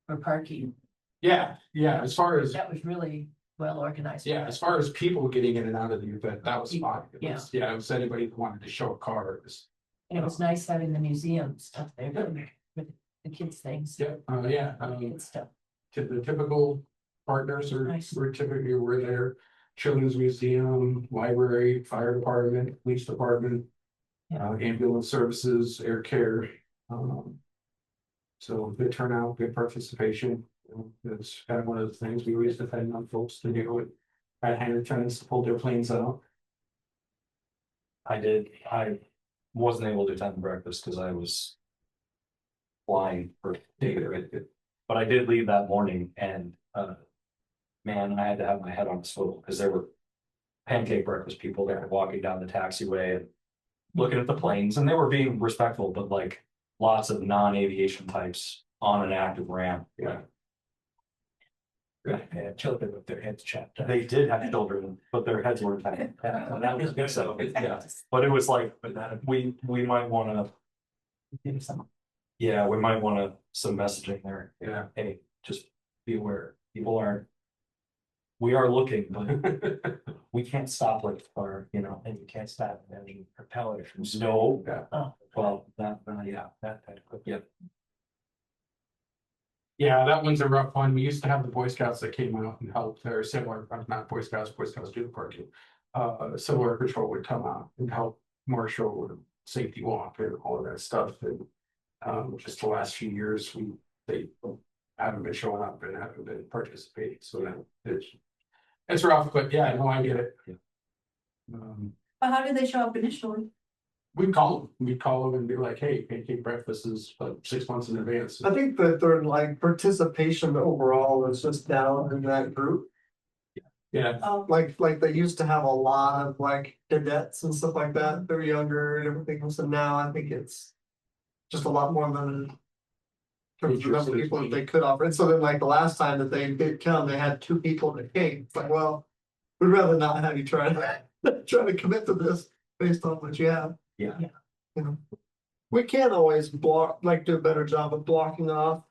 for parking. yeah, as far as That was really well organized. yeah, as far as people getting in and out of the event, that was fine. Yeah. It was anybody that wanted to show a car. And it was nice having the museum stuff there with the kids' things. Yeah, Good stuff. the typical partners Nice. were typically were there. Children's Museum, Library, Fire Department, Police Department, ambulance services, air care. So good turnout, good participation. It's kind of one of the things we always depend on folks to do it. At hand attendants to pull their planes out. I wasn't able to attend breakfast because I was flying for data, but I did leave that morning and, man, I had to have my head on a swivel because there were pancake breakfast people there walking down the taxiway and looking at the planes, and they were being respectful, but like lots of non-aviation types on an active ramp. Yeah. Yeah, children with their heads chopped off. They did have children, but their heads weren't tight. Yeah, that was good. So, yeah, but it was like, we might wanna, yeah, we might wanna some messaging there. Yeah. Hey, just be aware, we are looking, but we can't stop like our, And you can't stop any propeller from. no, Oh, well, that, yeah. That quick. Yep. Yeah, that one's a rough one. We used to have the Boy Scouts that came out and helped, or similar, not Boy Scouts do the parking. Civil Air Patrol would come out and help commercial safety walk and all of that stuff. And just the last few years, they haven't been showing up and haven't been participating. So that it's rough, but yeah, no, I get it. But how did they show up initially? We'd call them and be like, hey, pancake breakfast is like 6 months in advance. I think that their like participation overall is just down in that group. Yeah, Like they used to have a lot of like cadets and stuff like that. They're younger and everything. So now I think it's just a lot more limited. In terms of the number of people that they could offer. And so then like the last time that they did come, they had 2 people that came. It's like, well, we'd rather not have you try to commit to this based on what you have. Yeah. You know, we can't always do a better job of blocking off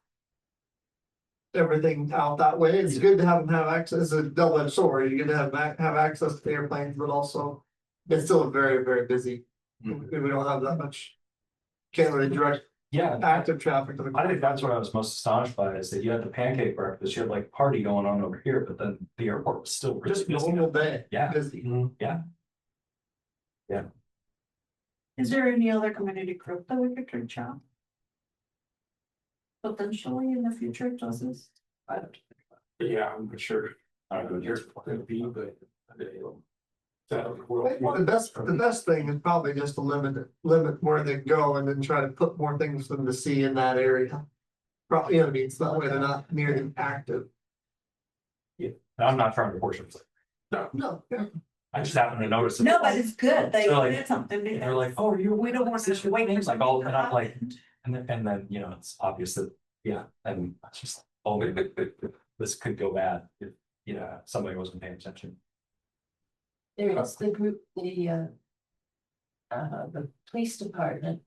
everything out that way. It's good to have them have access. It's a double-edged sword. You get to have access to the airplanes, but also it's still very, very busy. We don't have that much. Can't really direct Yeah, active traffic to the. I think that's what I was most astonished by is that you had the pancake breakfast, you had like party going on over here, but then the airport was still really Just busy. normal day. Yeah. Busy. Is there any other community group that we could reach out? Potentially in the future, does this? yeah, I'm not sure. I don't know, here's what it'd be, but. The best thing is probably just to limit where they go and then try to put more things for them to see in that area. Probably, you know what I mean, it's that way they're not nearly active. I'm not trying to force it. No, yeah. I just happened to notice. it. No, but it's good, they So, like, did something. They're like, oh, We don't want to wait. things like all, and I'm like, and then, you know, it's obvious that, yeah, and it's just, oh, this could go bad if, you know, somebody wasn't paying attention. There is the group, the police department.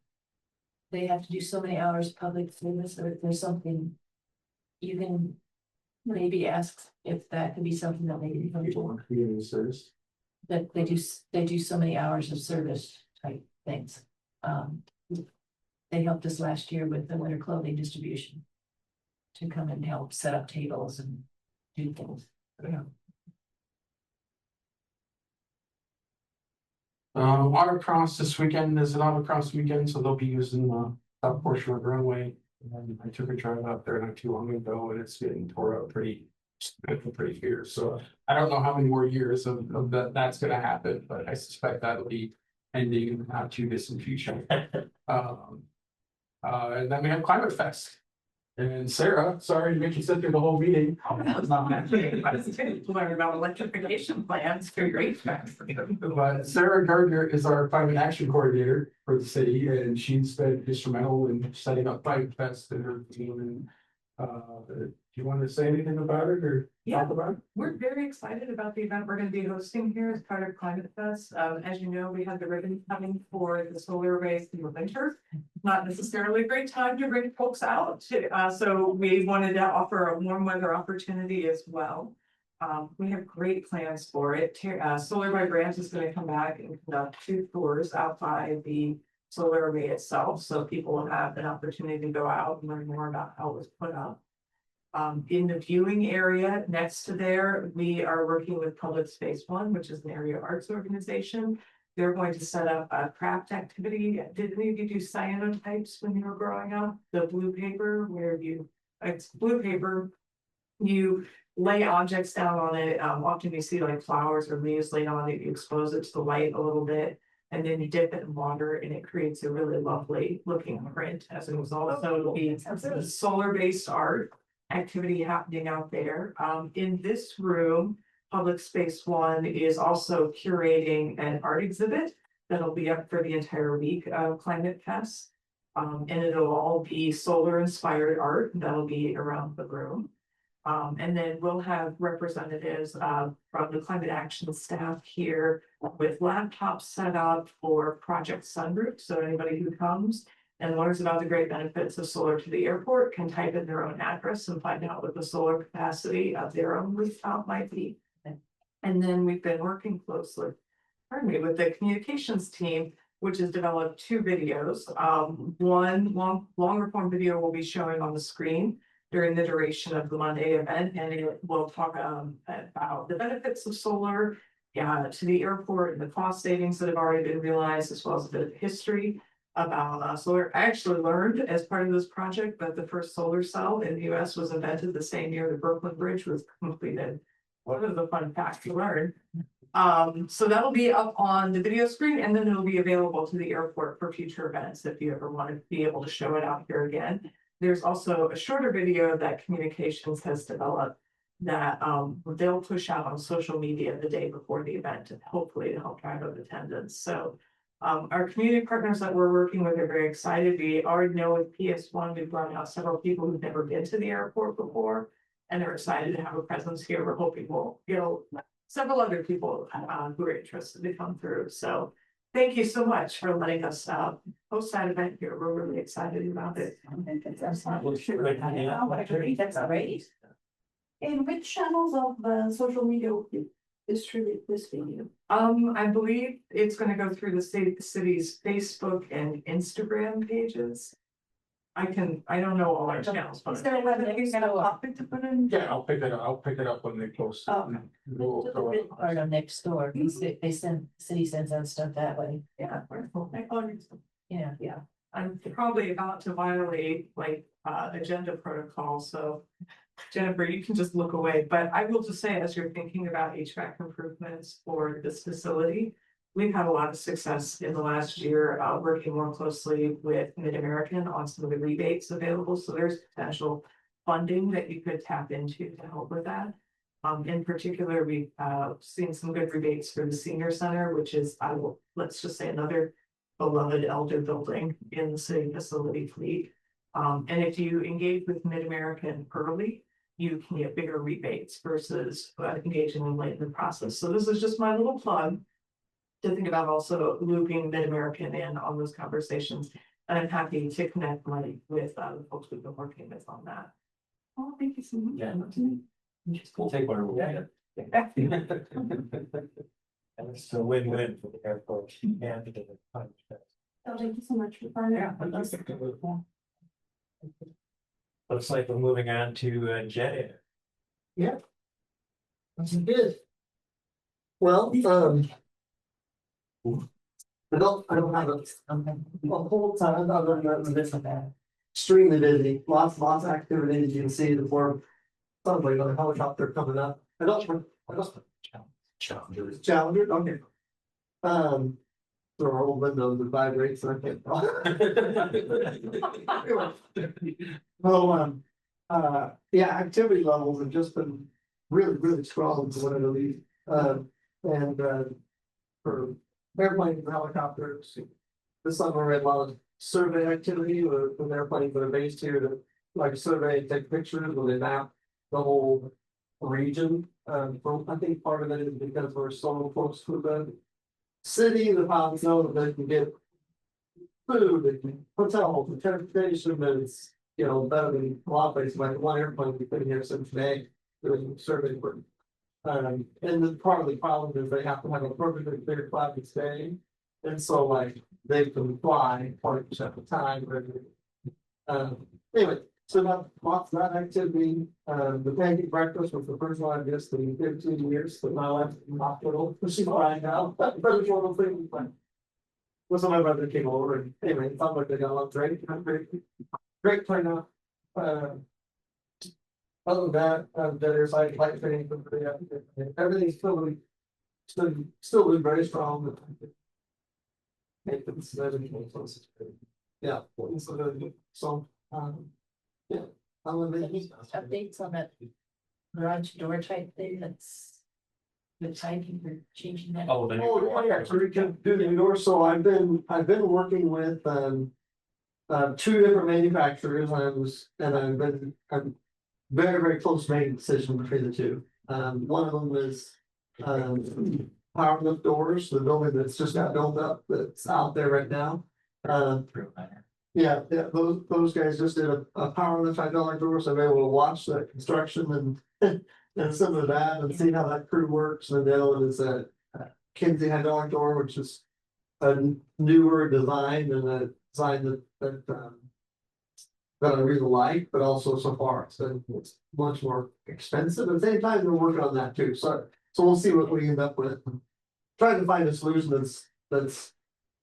They have to do so many hours of public service, or if there's something. You can maybe ask if that could be something that they can come to, Community service. that they do so many hours of service type things. They helped us last year with the winter clothing distribution. To come and help set up tables and do things. Autocross this weekend is an autocross weekend, so they'll be using the top portion of the runway. And I took a drive out there not too long ago and it's getting tore up pretty fierce. So I don't know how many more years of that's gonna happen, but I suspect that'll be ending in the not too distant future. And then we have Climate Fest. And Sarah, sorry to make you sit through the whole meeting. That was not meant to be. I was going to learn about electrification plans for your HVAC. But Sarah Gardner is our climate action coordinator for the city, and she's been instrumental in setting up Climate Fest and her team. And do you want to say anything about it or talk about it? We're very excited about the event we're going to be hosting here as part of Climate Fest. As you know, we have the ribbon coming for the solar arrays in the winter. Not necessarily a great time to bring folks out. So we wanted to offer a warm weather opportunity as well. We have great plans for it. Solar by Branch is going to come back and conduct 2 tours out by the solar array itself. So people will have an opportunity to go out and learn more about how it was put up. In the viewing area next to there, we are working with Public Space One, which is an area arts organization. They're going to set up a craft activity. Did any of you do cyanotypes when you were growing up? The blue paper where it's blue paper. You lay objects down on it. Often you see like flowers or leaves laid on it. You expose it to the light a little bit. And then you dip it in water and it creates a really lovely looking print as a result. So it'll be solar based art activity happening out there. In this room, Public Space One is also curating an art exhibit that'll be up for the entire week of Climate Fest. And it'll all be solar inspired art that'll be around the room. And then we'll have representatives from the climate action staff here with laptops set up for Project Sunroof. So anybody who comes and learns about the great benefits of solar to the airport can type in their own address and find out what the solar capacity of their own rooftop might be. And then we've been working closely, with the communications team, which has developed 2 videos. One longer form video will be showing on the screen during the duration of the Monday event, and it will talk about the benefits of solar to the airport and the cost savings that have already been realized, as well as a bit of history about solar. I actually learned as part of this project that the first solar cell in the US was invented the same year the Brooklyn Bridge was completed. One of the fun facts to learn. So that'll be up on the video screen, and then it'll be available to the airport for future events if you ever want to be able to show it out here again. There's also a shorter video that Communications has developed that they'll push out on social media the day before the event, and hopefully to help drive up attendance. So our community partners that we're working with are very excited. We already know with PS1, we've brought out several people who've never been to the airport before, and they're excited to have a presence here. We're hoping we'll get several other people who are interested to come through. So thank you so much for letting us host that event here. We're really excited about it. That's great. And which channels of social media will you distribute this video? I believe it's gonna go through the city's Facebook and Instagram pages. I don't know all our channels, but Is there a way that you're gonna topic to put in? Yeah, I'll pick it up when they post. Okay. Part of next door, they send, city sends out stuff that way. yeah. Yeah. I'm probably about to violate agenda protocol, so Jennifer, you can just look away, but I will just say, as you're thinking about HVAC improvements for this facility. We've had a lot of success in the last year, working more closely with Mid-American on some of the rebates available, so there's potential funding that you could tap into to help with that. In particular, we've seen some good rebates for the senior center, which is, let's just say another beloved elder building in the city facility fleet. And if you engage with Mid-American early, you can get bigger rebates versus engaging them late in the process. So this is just my little plug to think about also looping Mid-American in on those conversations. And I'm happy to connect with the folks we've been working with on that. Oh, thank you so much. Yeah. We'll take whatever we get. And it's a win-win for the airport and the. Oh, thank you so much for finding Looks like we're moving on to Jen. That's good. Well, I don't have a whole ton other than this and that. Extremely busy, lots of activities. You can see the form. Sounds like a helicopter coming up. I don't. Challenger, okay. There are old windows that vibrate, so I can't. Well, yeah, activity levels have just been really strong for whatever reason. For airplanes and helicopters, this summer we had a lot of survey activity with airplanes that are based here to like survey, take pictures, where they map the whole region. I think part of it is because we're so close to the city, the pilots know that they can get food, they can hotels, and transportation, but it's, better than a lot of places, like one airplane we've been here since May doing survey work. And the part of the problem is they have to have a perfectly clear flight each day. And so they can fly 40% of the time. Anyway, so that lots of that activity. The pancake breakfast was the first one I missed in 15 years, but now I'm in the hospital. She's flying now. But it's one of the things when my brother came over, and anyway, it sounds like they got a lot of great turnout. Other than that, there's like light training, everything's still doing very strong. Yeah, so, yeah. Any updates on that garage door type thing that's the timing for changing that? Oh, Yeah, so we can do the door, so I've been working with, two different manufacturers, I'm very close making decision between the two. One of them was, Power Lift Doors, the building that's just got built up, that's out there right now. Yeah, those guys just did a Power Lift hydraulic door, so I'm able to watch the construction and some of that and see how that crew works. And the other one is a Kinsey hydraulic door, which is a newer design and a design that I really like, but also so far it's much more expensive. At the same time, we're working on that too. So So we'll see what we end up with. Trying to find a solution that's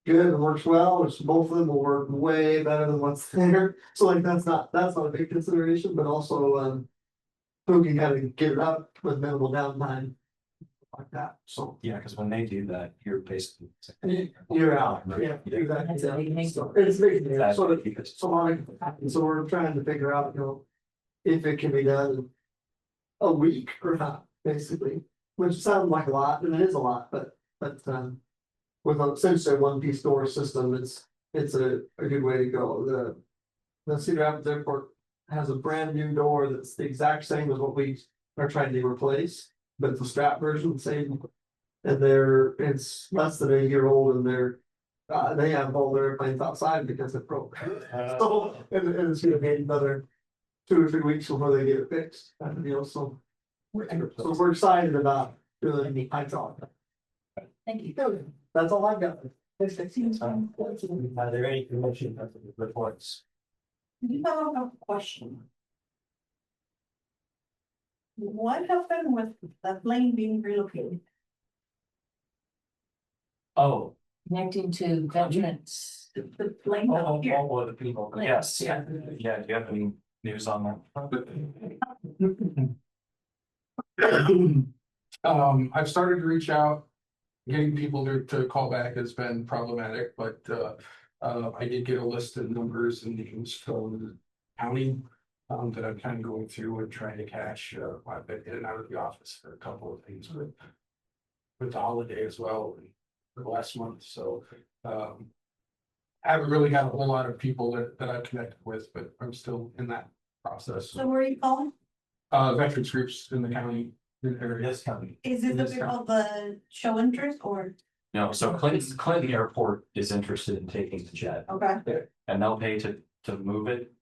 good and works well, which both of them will work way better than what's there. So like, that's not a big consideration, but also, who can kind of get it up with minimal downtime. Like that, so. Yeah, because when they do that, you're basically. You're out, yeah, exactly. So it's big, so so we're trying to figure out, if it can be done in a week or not, basically, which sounds like a lot, and it is a lot, but, with essentially a one-piece door system, it's a good way to go. The Cedar Rapids Airport has a brand new door that's the exact same as what we are trying to replace, but it's a strap version, same. And it's less than a year old, and they have all their airplanes outside because it broke. So, and it's gonna be another 2 or 3 weeks before they get it fixed, so. So we're excited about doing the hydraulic. Thank you. That's all I've got. Are there any commission reports? You have a question. What happened with the plane being relocated? Oh, Connecting to veterans. The plane out here? all of the people, yes, yeah, do you have any news on that? I've started to reach out. Getting people to call back has been problematic, but I did get a list of numbers and names from the county. That I'm kind of going through and trying to cash. I've been in and out of the office for a couple of things with the holiday as well for the last month, so I haven't really got a whole lot of people that I've connected with, but I'm still in that process. So where are you calling? Veterans groups in the county. This county. Is it the people of the show interest or? No, so Clinton Airport is interested in taking the jet, Okay, and they'll pay to move it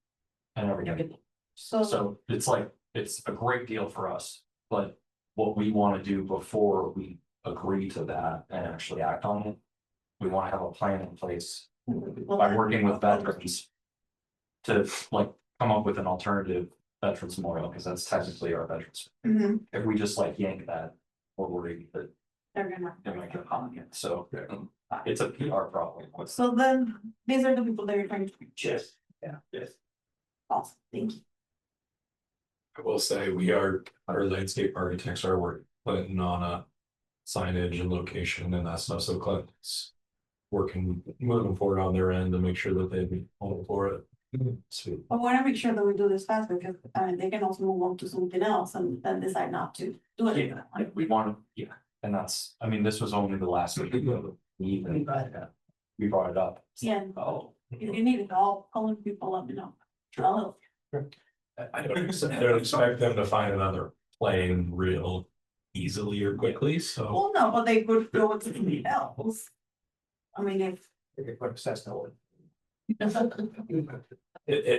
and everything. So it's like, it's a great deal for us, but what we want to do before we agree to that and actually act on it, we want to have a plan in place by working with veterans to like come up with an alternative veterans memorial, because that's technically our veterans. Mhm. If we just like yank that, we're worried that They're gonna. they're gonna get on it, so it's a PR problem. So then, these are the people that you're trying to reach. Yes, yeah, yes. Awesome, thank you. I will say our landscape architects are working on a signage and location and that stuff, so Clinton's moving forward on their end to make sure that they be all for it. Sweet. I wanna make sure that we do this fast because, they can also move on to something else and then decide not to do it. Yeah, we want to, yeah, and that's, I mean, this was only the last week. We brought it up. Yeah, Oh. if you need it, all calling people, let me know. I'll help. I don't expect them to find another plane real easily or quickly, so. Well, no, but they could go with something else. I mean, if. They could put a Cessna in.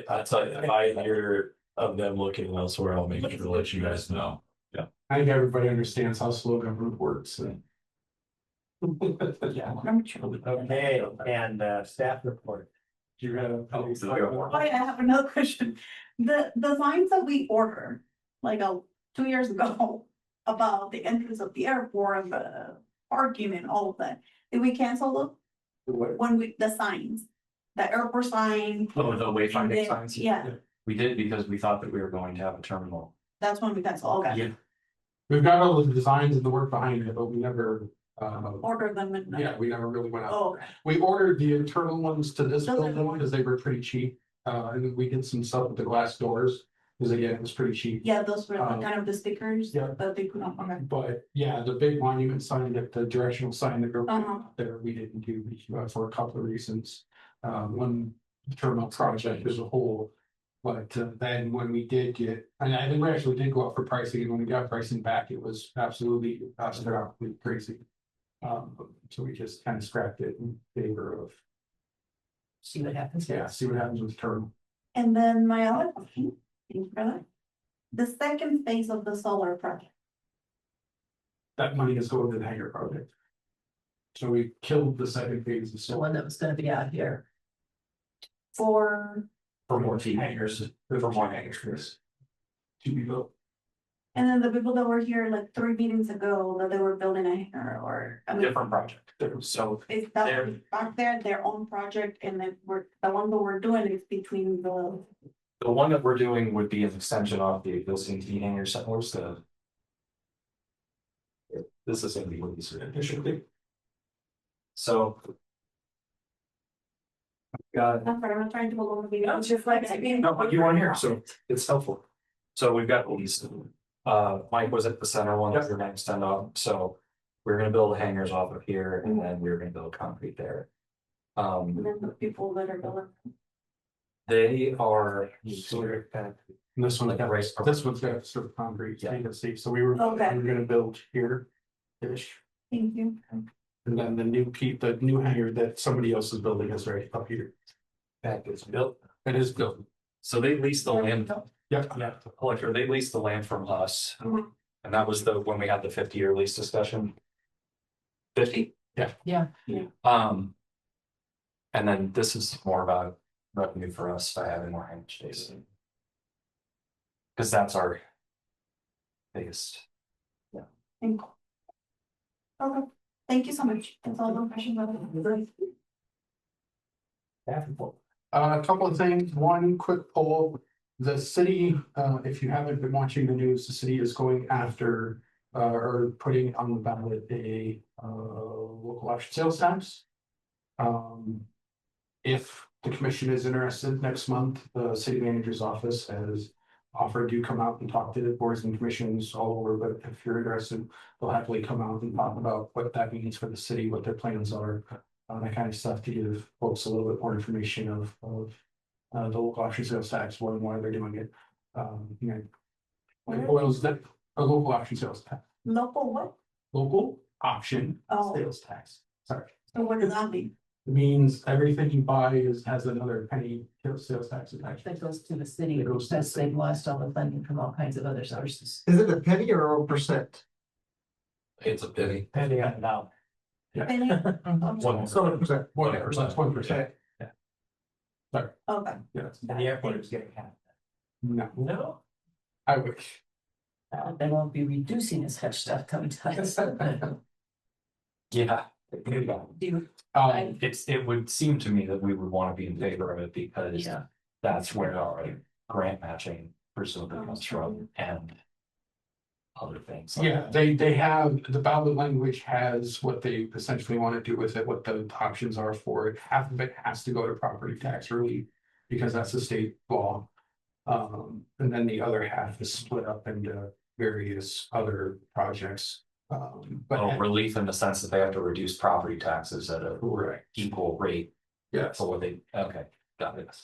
I tell you, if I hear of them looking elsewhere, I'll make sure to let you guys know. I think everybody understands how slow government works. Yeah. Okay, and staff report. Do you have? Oh, I have another question. The signs that we ordered, like 2 years ago, about the entrance of the airport, the parking and all of that, did we cancel them? When the signs, the airport sign? Oh, the wayfinding signs? Yeah, We did because we thought that we were going to have a terminal. that's when we canceled, okay. Yeah. We've got all the designs and the work behind it, but we never, Order them and. we never really went out. Oh, okay. We ordered the internal ones to this Those are- building because they were pretty cheap. And we did some stuff with the glass doors, because again, it was pretty cheap. Yeah, those were the kind of the stickers yeah. that they put on, okay. But yeah, the big monument sign, the directional sign that goes Uh-huh. there, we didn't do for a couple of reasons. One, the terminal project as a whole. But then when we did get, and I think we actually did go up for pricing, and when we got pricing back, it was absolutely astronomically crazy. So we just kind of scrapped it in favor of, See what happens. see what happens with terminal. And then my other question, thank you for that. The second phase of the solar project, That money is going to the hangar project. So we killed the second phase of The solar. one that was gonna be out here. for, For more hangers, for more hangers. To be built. And then the people that were here like 3 meetings ago, that they were building a hangar or, I mean, Different project, so is that They're- back there, their own project, and then the one that we're doing is between the. the one that we're doing would be an extension of the existing T hangar settlers, the. This is gonna be what these are initially. So. Got That's what I'm trying to go over the, it's just like, I mean. No, but you weren't here, so it's helpful. So we've got these, Mike was at the center one that we're gonna extend off, so. We're gonna build hangars off of here and then we're gonna build concrete there. And then the people that are building. They are. And this one's got, Right. this one's got sort of concrete, so you can see, so we were Okay. gonna build here. Ish, Thank you. and then the new hangar that somebody else is building is right up here. That gets built. It is built. So they leased the land, Yep. yeah, collector, they leased the land from us. Mhm. And that was when we had the 50-year lease discussion. 50? Yeah. And then this is more about revenue for us by having more hangar space. Cause that's our. Biggest. Thank you. Okay, thank you so much. That's all the questions I have. A couple of things, one quick poll, the city, if you haven't been watching the news, the city is going after. Or putting on the ballot a local option sales tax. If the commission is interested, next month, the city manager's office has offered to come out and talk to the boards and commissions all over, but if you're interested, they'll happily come out and talk about what that means for the city, what their plans are. That kind of stuff to give folks a little bit more information of the local option sales tax, what and why they're doing it. You know, like oils that, a local option sales tax, Local what? local option Oh. sales tax, sorry. So what does that mean? It means everything you buy has another penny sales tax attached. That goes to the city It goes to the because they've lost all the funding from all kinds of other sources. Is it a penny or a percent? It's a pity. Depending on now. Penny? Okay. It's not a percent, 1%. Okay. Yes, And the airport is getting half. no, No. I wish. They won't be reducing as much stuff coming to us. Yeah. Do, It would seem to me that we would want to be in favor of it because yeah, that's where our grant matching presumably comes from and. Other things. like Yeah, that. they have, the ballot language has what they essentially want to do with it, what the options are for it. Half of it has to go to property tax relief, because that's the state law. And then the other half is split up into various other projects. But Oh, relief in the sense that they have to reduce property taxes at a correct, equal rate. yeah, So what okay, got it.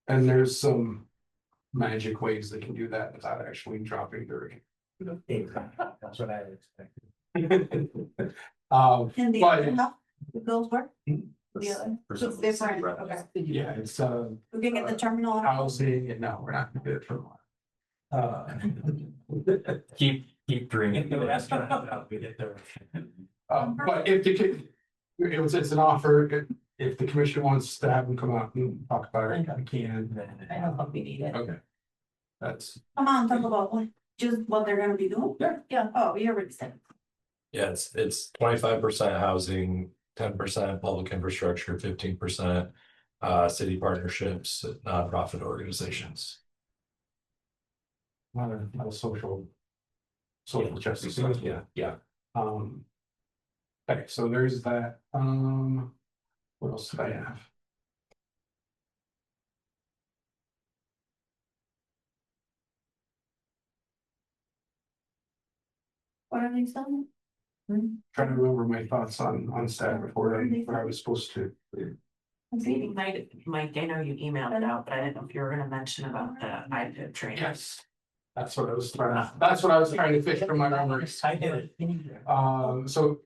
and there's some magic ways they can do that without actually dropping their. That's what I expected. And the But- other half, goes where? The other, so it's different, okay. Yeah, it's We can get the terminal. housing, and no, we're not gonna get it from. Keep dreaming. We get there. But if the, it's an offer, if the commission wants to have them come out and talk about it, I can. I don't think we need it. Okay. That's, Come on, talk about what, just what they're gonna be doing? Yeah, oh, you already said. Yeah, it's 25% housing, 10% public infrastructure, 15% city partnerships, nonprofit organizations. not a social. Social justice, yeah. Yeah. Okay, so there's that, what else did I have? What are these done? Trying to remember my thoughts on staff report and what I was supposed to. Mike, I know you emailed it out, but I didn't know if you were gonna mention about the IPIP training. Yes. That's what I was trying to fish from my memories. I did it. So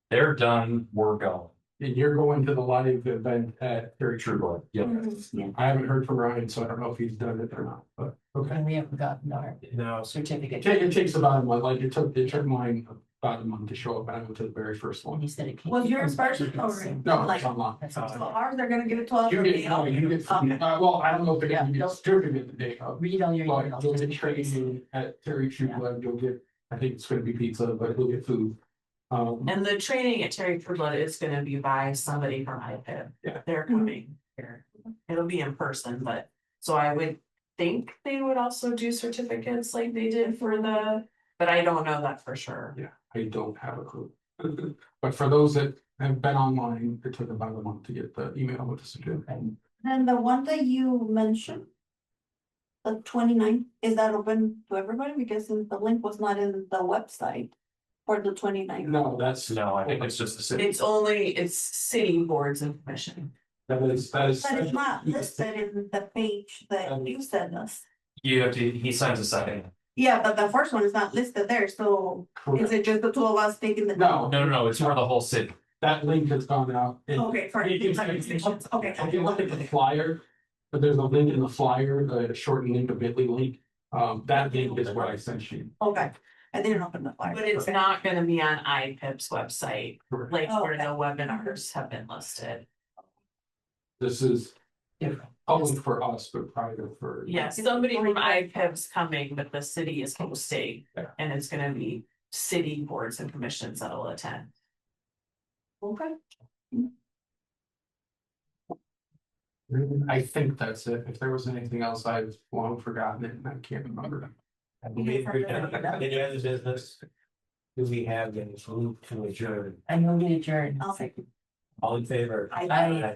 They're done, we're going. you're going to the live event at Terry Trudeau. Yep. Yeah. I haven't heard from Ryan, so I don't know if he's done it or not, but okay. And we haven't gotten our No, certificate. It takes about a month, like it took mine about a month to show up, and I went to the very first When one. you said it. came Was yours from- person or? No, Like, it's online. That's so awesome. ours, they're gonna give it to us. You on get, the no, you get, Okay. well, I don't know if they're gonna Yeah, be don't- distributed the day of. Read all your But emails. you'll get training at Terry True Blood, you'll get, I think it's gonna be pizza, but you'll get food. And the training at Terry Trueblood is gonna be by somebody from IPIP. Yeah. They're coming here. It'll be in person, but, so I would think they would also do certificates like they did for the, but I don't know that for sure. Yeah, I don't have a clue. But for those that have been online, it took about a month to get the email with the certificate. And the one that you mentioned. The 29th, is that open to everybody? Because the link was not in the website for the 29th. No, that's, No, I think it's just the city. It's city boards and commission. that is. But it's not listed in the page that you sent us. You have to, he signs a second. Yeah, but the first one is not listed there, so is it just the two of us taking the? No, No, it's for the whole city. that link has gone out. Okay, for You can- different stations, okay. If you look at the flyer, but there's a link in the flyer, the shortened link, a bit.ly link. That link is what I sent you. Okay, I didn't open the flyer. But it's not gonna be on IPIP's website, Correct. like where Okay. the webinars have been listed. This is Different. public for us, but private for. Yeah, somebody from IPIP's coming, but the city is hosting, Yeah. and it's gonna be city boards and commissions that will attend. Okay. I think that's it. If there was anything else, I've long forgotten it and I can't remember. I believe we're done. Any other business? Do we have any move to adjourn? I know we adjourned. I'll second. All in favor? Aye. Aye.